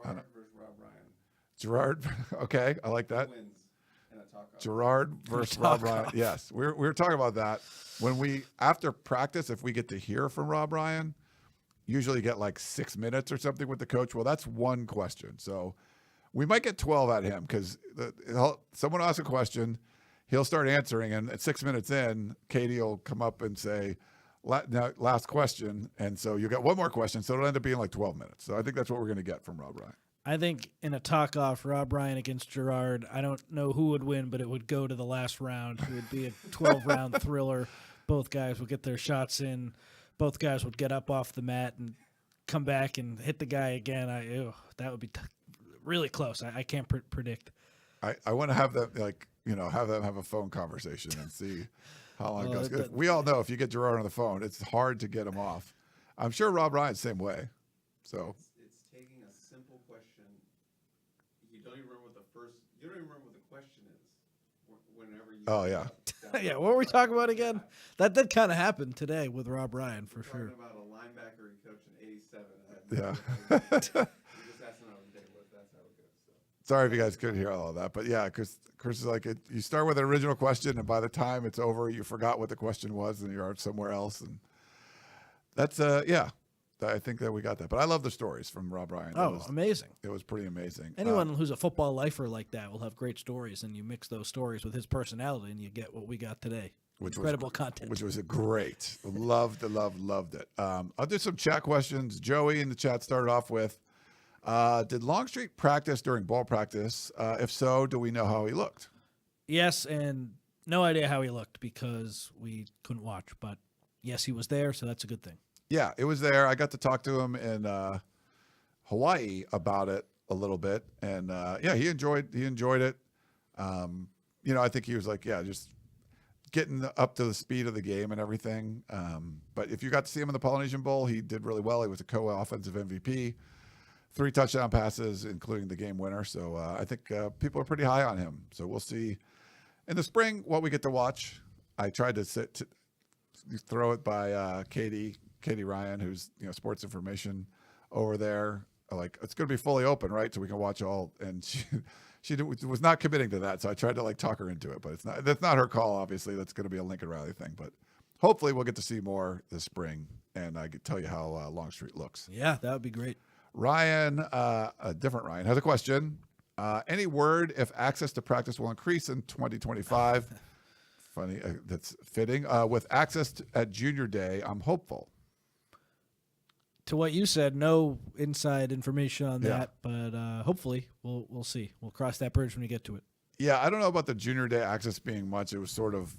Gerard versus Rob Ryan. Gerard. Okay, I like that. Wins in a talk-off. Gerard versus Rob Ryan. Yes, we were talking about that when after practice. If we get to hear from Rob Ryan, usually get like 6 minutes or something with the coach. Well, that's one question. So. We might get 12 at him because someone will ask a question, he'll start answering, and at 6 minutes in, Katie will come up and say, last question, and so you got one more question, so it'll end up being like 12 minutes. So I think that's what we're going to get from Rob Ryan. I think in a talk-off, Rob Ryan against Gerard, I don't know who would win, but it would go to the last round. It would be a 12-round thriller. Both guys would get their shots in. Both guys would get up off the mat and come back and hit the guy again. That would be really close. I can't predict. I want to have them have them have a phone conversation and see how long it goes. We all know if you get Gerard on the phone, it's hard to get him off. I'm sure Rob Ryan's the same way. So it's taking a simple question. You don't even remember what the question is. Whenever you. Oh yeah. Yeah. What were we talking about again? That did kind of happen today with Rob Ryan for sure. Talking about a linebacker he coached in '87. Yeah. Sorry if you guys couldn't hear all of that, but yeah, Chris is like, you start with an original question, and by the time it's over, you forgot what the question was, and you're somewhere else, and that's yeah. I think that we got that. But I love the stories from Rob Ryan. Amazing. It was pretty amazing. Anyone who's a football lifer like that will have great stories, and you mix those stories with his personality, and you get what we got today. Incredible content. Which was great. Loved it. I'll do some chat questions. Joey in the chat started off with, did Longstreet practice during ball practice? If so, do we know how he looked? Yes, and no idea how he looked because we couldn't watch. But yes, he was there, so that's a good thing. Yeah, it was there. I got to talk to him in Hawaii about it a little bit, and he enjoyed it. I think he was like, just getting up to the speed of the game and everything. But if you got to see him in the Polynesian Bowl, he did really well. He was a co-offensive MVP, 3 touchdown passes, including the game winner. So I think people are pretty high on him. So we'll see in the spring what we get to watch. I tried to throw it by Katie Ryan, who's sports information over there. Like, it's going to be fully open, right? So we can watch all. And she was not committing to that. So I tried to talk her into it, but that's not her call. Obviously, that's going to be a Lincoln Riley thing. But hopefully, we'll get to see more this spring, and I can tell you how Longstreet looks. Yeah, that would be great. Ryan, a different Ryan, has a question. Any word if access to practice will increase in 2025? Funny, that's fitting. With access at junior day, I'm hopeful. To what you said, no inside information on that, but hopefully we'll see. We'll cross that bridge when we get to it. Yeah, I don't know about the junior day access being much. It was sort of,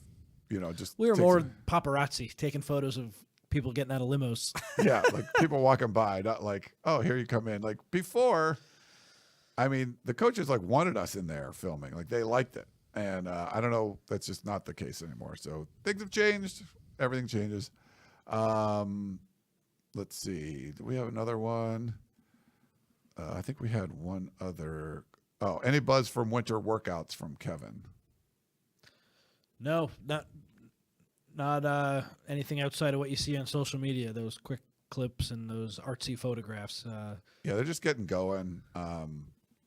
just we were more paparazzi, taking photos of people getting out of limos. Yeah, like people walking by, not like, oh, here you come in. Like before, I mean, the coaches wanted us in there filming. Like they liked it, and I don't know. That's just not the case anymore. So things have changed. Everything changes. Let's see. Do we have another one? I think we had one other. Oh, any buzz from winter workouts from Kevin? No, not anything outside of what you see on social media. Those quick clips and those artsy photographs. Yeah, they're just getting going.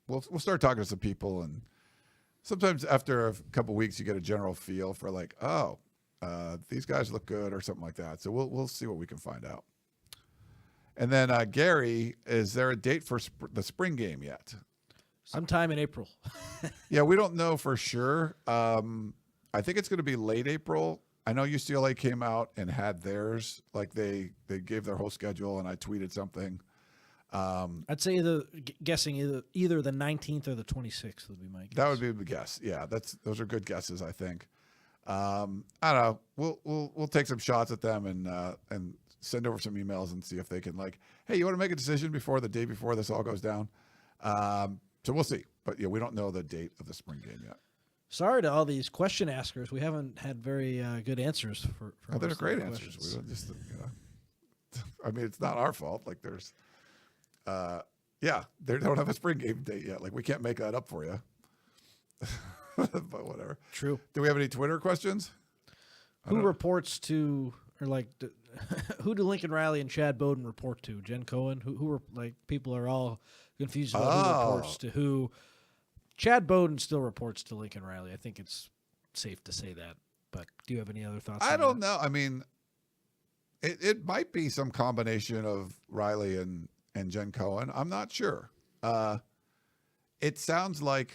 We'll start talking to some people, and sometimes after a couple weeks, you get a general feel for these guys look good or something like that. So we'll see what we can find out. And then Gary, is there a date for the spring game yet? Sometime in April. Yeah, we don't know for sure. I think it's going to be late April. I know UCLA came out and had theirs. They gave their whole schedule, and I tweeted something. I'd say guessing either the 19th or the 26th would be my guess. That would be the guess. Yeah, those are good guesses, I think. I don't know. We'll take some shots at them and send over some emails and see if they can hey, you want to make a decision before the day before this all goes down? So we'll see. But yeah, we don't know the date of the spring game yet. Sorry to all these question askers. We haven't had very good answers for they're great answers. We don't just, I mean, it's not our fault. There's, they don't have a spring game date yet. We can't make that up for you. But whatever. True. Do we have any Twitter questions? Who reports to, or who do Lincoln Riley and Chad Bowden report to? Jen Cohen? Who are people are all confused about who reports to who. Chad Bowden still reports to Lincoln Riley. I think it's safe to say that. But do you have any other thoughts? I don't know. I mean, it might be some combination of Riley and Jen Cohen. I'm not sure. It sounds like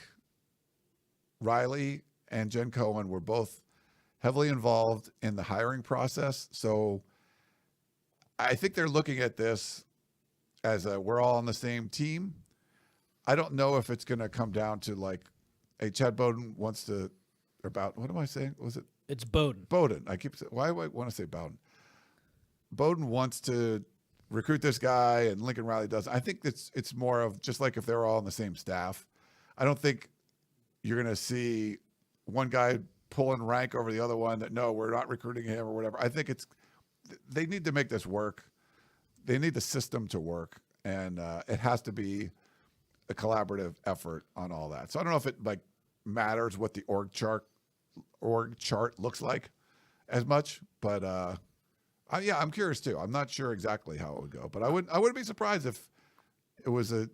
Riley and Jen Cohen were both heavily involved in the hiring process. So I think they're looking at this as we're all on the same team. I don't know if it's going to come down to hey, Chad Bowden wants to, what am I saying? Was it? It's Bowden. Bowden. I keep saying, why do I want to say Bowden? Bowden wants to recruit this guy and Lincoln Riley doesn't. I think it's more of just if they were all on the same staff. I don't think you're going to see one guy pulling rank over the other one that, no, we're not recruiting him or whatever. I think they need to make this work. They need the system to work, and it has to be a collaborative effort on all that. So I don't know if it matters what the org chart looks like as much, but I'm curious too. I'm not sure exactly how it would go, but I wouldn't be surprised if it was a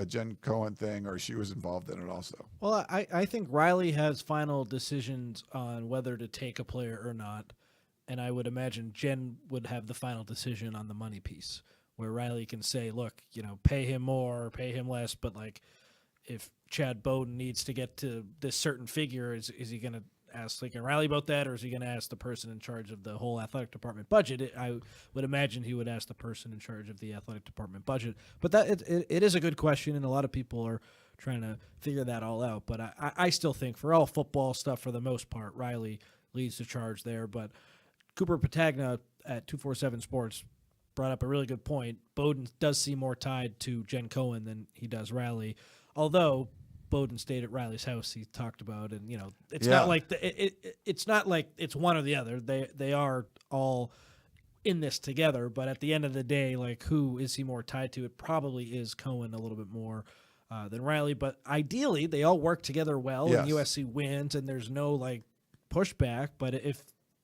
Jen Cohen thing or she was involved in it also. Well, I think Riley has final decisions on whether to take a player or not, and I would imagine Jen would have the final decision on the money piece. where Riley can say, look, pay him more or pay him less, but like if Chad Bowden needs to get to this certain figure, is he going to ask Lincoln Riley about that, or is he going to ask the person in charge of the whole athletic department budget? I would imagine he would ask the person in charge of the athletic department budget. But that it is a good question, and a lot of people are trying to figure that all out. But I still think for all football stuff, for the most part, Riley leads the charge there. But Cooper Patagna at 247 Sports brought up a really good point. Bowden does seem more tied to Jen Cohen than he does Riley, although Bowden stayed at Riley's house. He talked about, and it's not like it's not like it's one or the other. They are all in this together. But at the end of the day, like, who is he more tied to? It probably is Cohen a little bit more than Riley. But ideally, they all work together well, Yes. and USC wins, and there's no like pushback. But if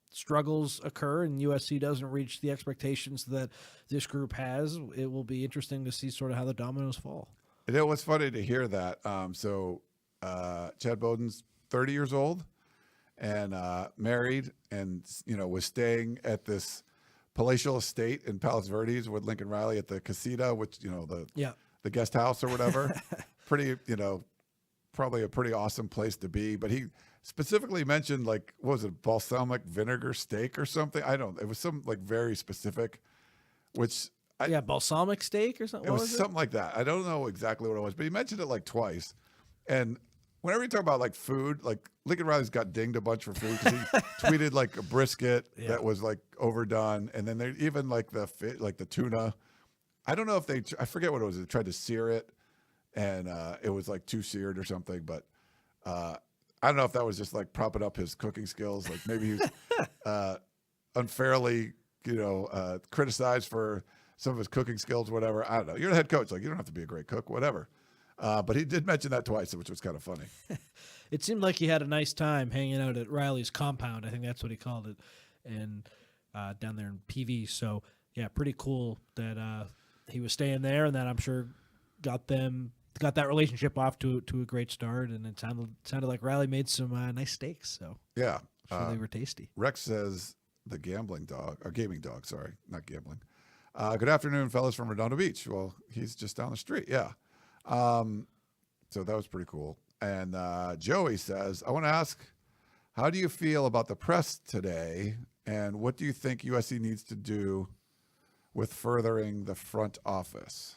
struggles occur and USC doesn't reach the expectations that this group has, it will be interesting to see sort of how the dominoes fall. It was funny to hear that. Chad Bowden's 30 years old and married, and was staying at this palatial estate in Palos Verdes with Lincoln Riley at the casita, which the guest house or whatever. Pretty, probably a pretty awesome place to be. But he specifically mentioned, like, what was it, balsamic vinegar steak or something? It was some like very specific, which. Balsamic steak or something. It was something like that. I don't know exactly what it was, but he mentioned it like twice. And whenever you talk about like food, like Lincoln Riley's got dinged a bunch for food because he tweeted like a brisket that was like overdone, and then they even like the tuna. I don't know if I forget what it was. They tried to sear it, and it was like too seared or something. But I don't know if that was just like propping up his cooking skills. Like maybe he was unfairly, criticized for some of his cooking skills, whatever. I don't know. You're the head coach. Like, you don't have to be a great cook, whatever. But he did mention that twice, which was kind of funny. It seemed like he had a nice time hanging out at Riley's compound. I think that's what he called it, and down there in PV. So, yeah, pretty cool that he was staying there, and that I'm sure got that relationship off to a great start. And it sounded like Riley made some nice steaks. So yeah, sure they were tasty. Rex says the gaming dog, sorry, not gambling. Good afternoon, fellas from Redondo Beach. Well, he's just down the street. Yeah. So that was pretty cool. And Joey says, I want to ask, how do you feel about the press today? And what do you think USC needs to do with furthering the front office?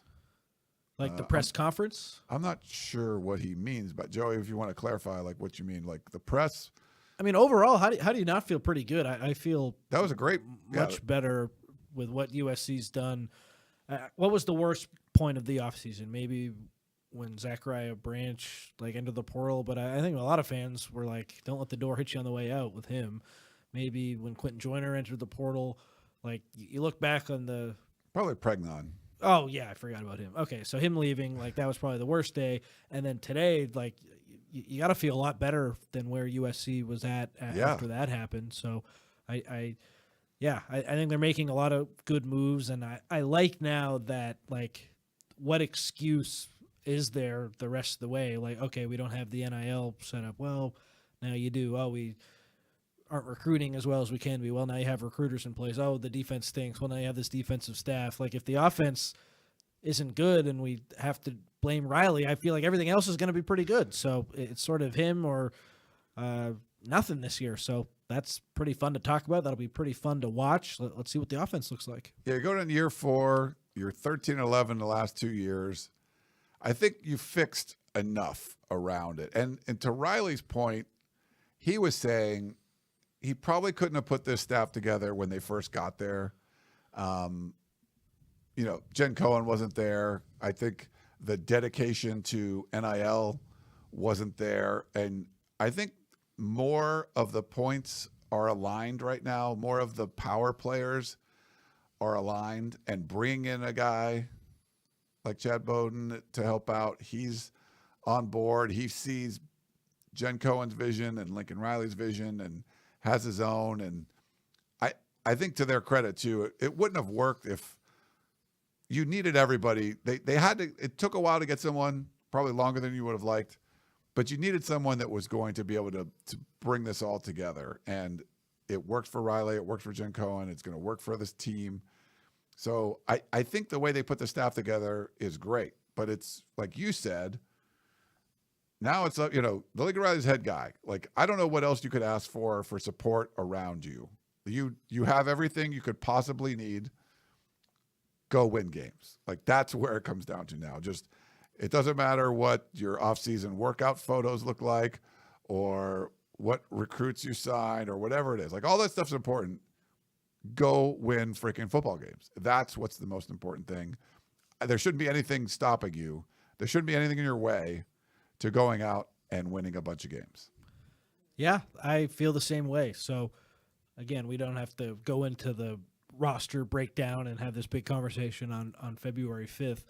Like the press conference? I'm not sure what he means, but Joey, if you want to clarify, like what you mean, like the press. I mean, overall, how do you not feel pretty good? I feel that was a great, much better with what USC's done. What was the worst point of the offseason? Maybe when Zachariah Branch entered the portal, but I think a lot of fans were like, don't let the door hit you on the way out with him. Maybe when Quentin Joyner entered the portal, you look back on the... Probably Pregnon. Oh, yeah, I forgot about him. Okay, so him leaving, that was probably the worst day. And then today, you got to feel a lot better than where USC was at after that happened. So I think they're making a lot of good moves, and I like now that, what excuse is there the rest of the way? Okay, we don't have the NIL set up. Well, now you do. Oh, we aren't recruiting as well as we can be. Well, now you have recruiters in place. Oh, the defense stinks. Well, now you have this defensive staff. If the offense isn't good and we have to blame Riley, I feel like everything else is going to be pretty good. So it's sort of him or nothing this year. So that's pretty fun to talk about. That'll be pretty fun to watch. Let's see what the offense looks like. Yeah, go to year 4. You're 13-11 the last 2 years. I think you fixed enough around it. And to Riley's point, he was saying he probably couldn't have put this staff together when they first got there. Jen Cohen wasn't there. I think the dedication to NIL wasn't there. And I think more of the points are aligned right now. More of the power players are aligned, and bring in a guy like Chad Bowden to help out. He's on board. He sees Jen Cohen's vision and Lincoln Riley's vision and has his own. And I think to their credit too, it wouldn't have worked if you needed everybody. They had to, it took a while to get someone, probably longer than you would have liked, but you needed someone that was going to be able to bring this all together. And it worked for Riley. It worked for Jen Cohen. It's going to work for this team. So I think the way they put the staff together is great, but it's like you said, now it's, the Lincoln Riley's head guy. Like, I don't know what else you could ask for support around you. You have everything you could possibly need. Go win games. Like, that's where it comes down to now. Just, it doesn't matter what your off-season workout photos look like or what recruits you sign or whatever it is. Like, all that stuff's important. Go win freaking football games. That's what's the most important thing. There shouldn't be anything stopping you. There shouldn't be anything in your way to going out and winning a bunch of games. Yeah, I feel the same way. So, again, we don't have to go into the roster breakdown and have this big conversation on February 5th.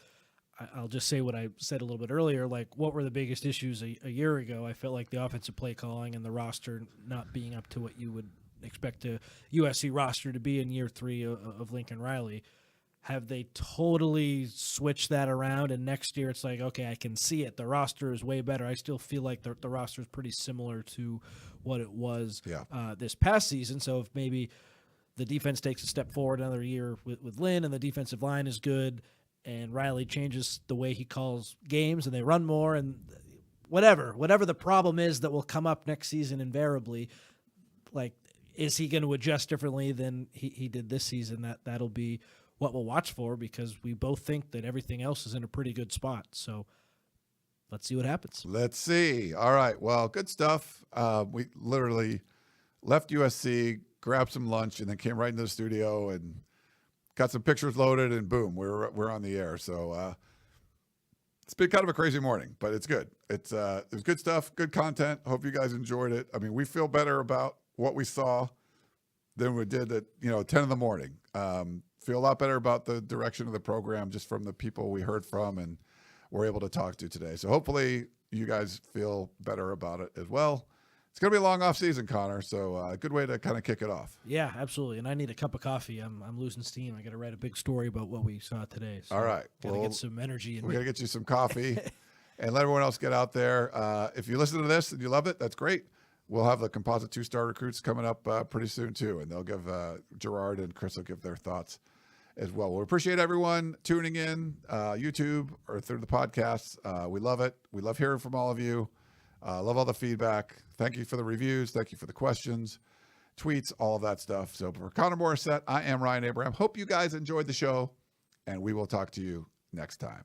I'll just say what I said a little bit earlier. Like, what were the biggest issues a year ago? I felt like the offensive play calling and the roster not being up to what you would expect a USC roster to be in year 3 of Lincoln Riley. Have they totally switched that around? And next year it's like, okay, I can see it. The roster is way better. I still feel like the roster is pretty similar to what it was this past season. So if maybe the defense takes a step forward another year with Lynn and the defensive line is good and Riley changes the way he calls games and they run more and whatever the problem is that will come up next season invariably, like, is he going to adjust differently than he did this season? That'll be what we'll watch for because we both think that everything else is in a pretty good spot. So let's see what happens. Let's see. All right. Well, good stuff. We literally left USC, grabbed some lunch, and then came right into the studio and got some pictures loaded, and boom, we're on the air. So it's been kind of a crazy morning, but it's good. It's good stuff, good content. Hope you guys enjoyed it. I mean, we feel better about what we saw than we did at 10 in the morning. Feel a lot better about the direction of the program just from the people we heard from and were able to talk to today. So hopefully you guys feel better about it as well. It's going to be a long off season, Connor. So a good way to kind of kick it off. Yeah, absolutely. And I need a cup of coffee. I'm losing steam. I got to write a big story about what we saw today. So all right. Got to get some energy. We got to get you some coffee and let everyone else get out there. If you listen to this and you love it, that's great. We'll have the composite 2-star recruits coming up pretty soon too. And they'll give Gerard and Chris will give their thoughts as well. We appreciate everyone tuning in, YouTube or through the podcasts. We love it. We love hearing from all of you. Love all the feedback. Thank you for the reviews. Thank you for the questions, tweets, all of that stuff. So for Connor Morrissette, I am Ryan Abraham. Hope you guys enjoyed the show, and we will talk to you next time.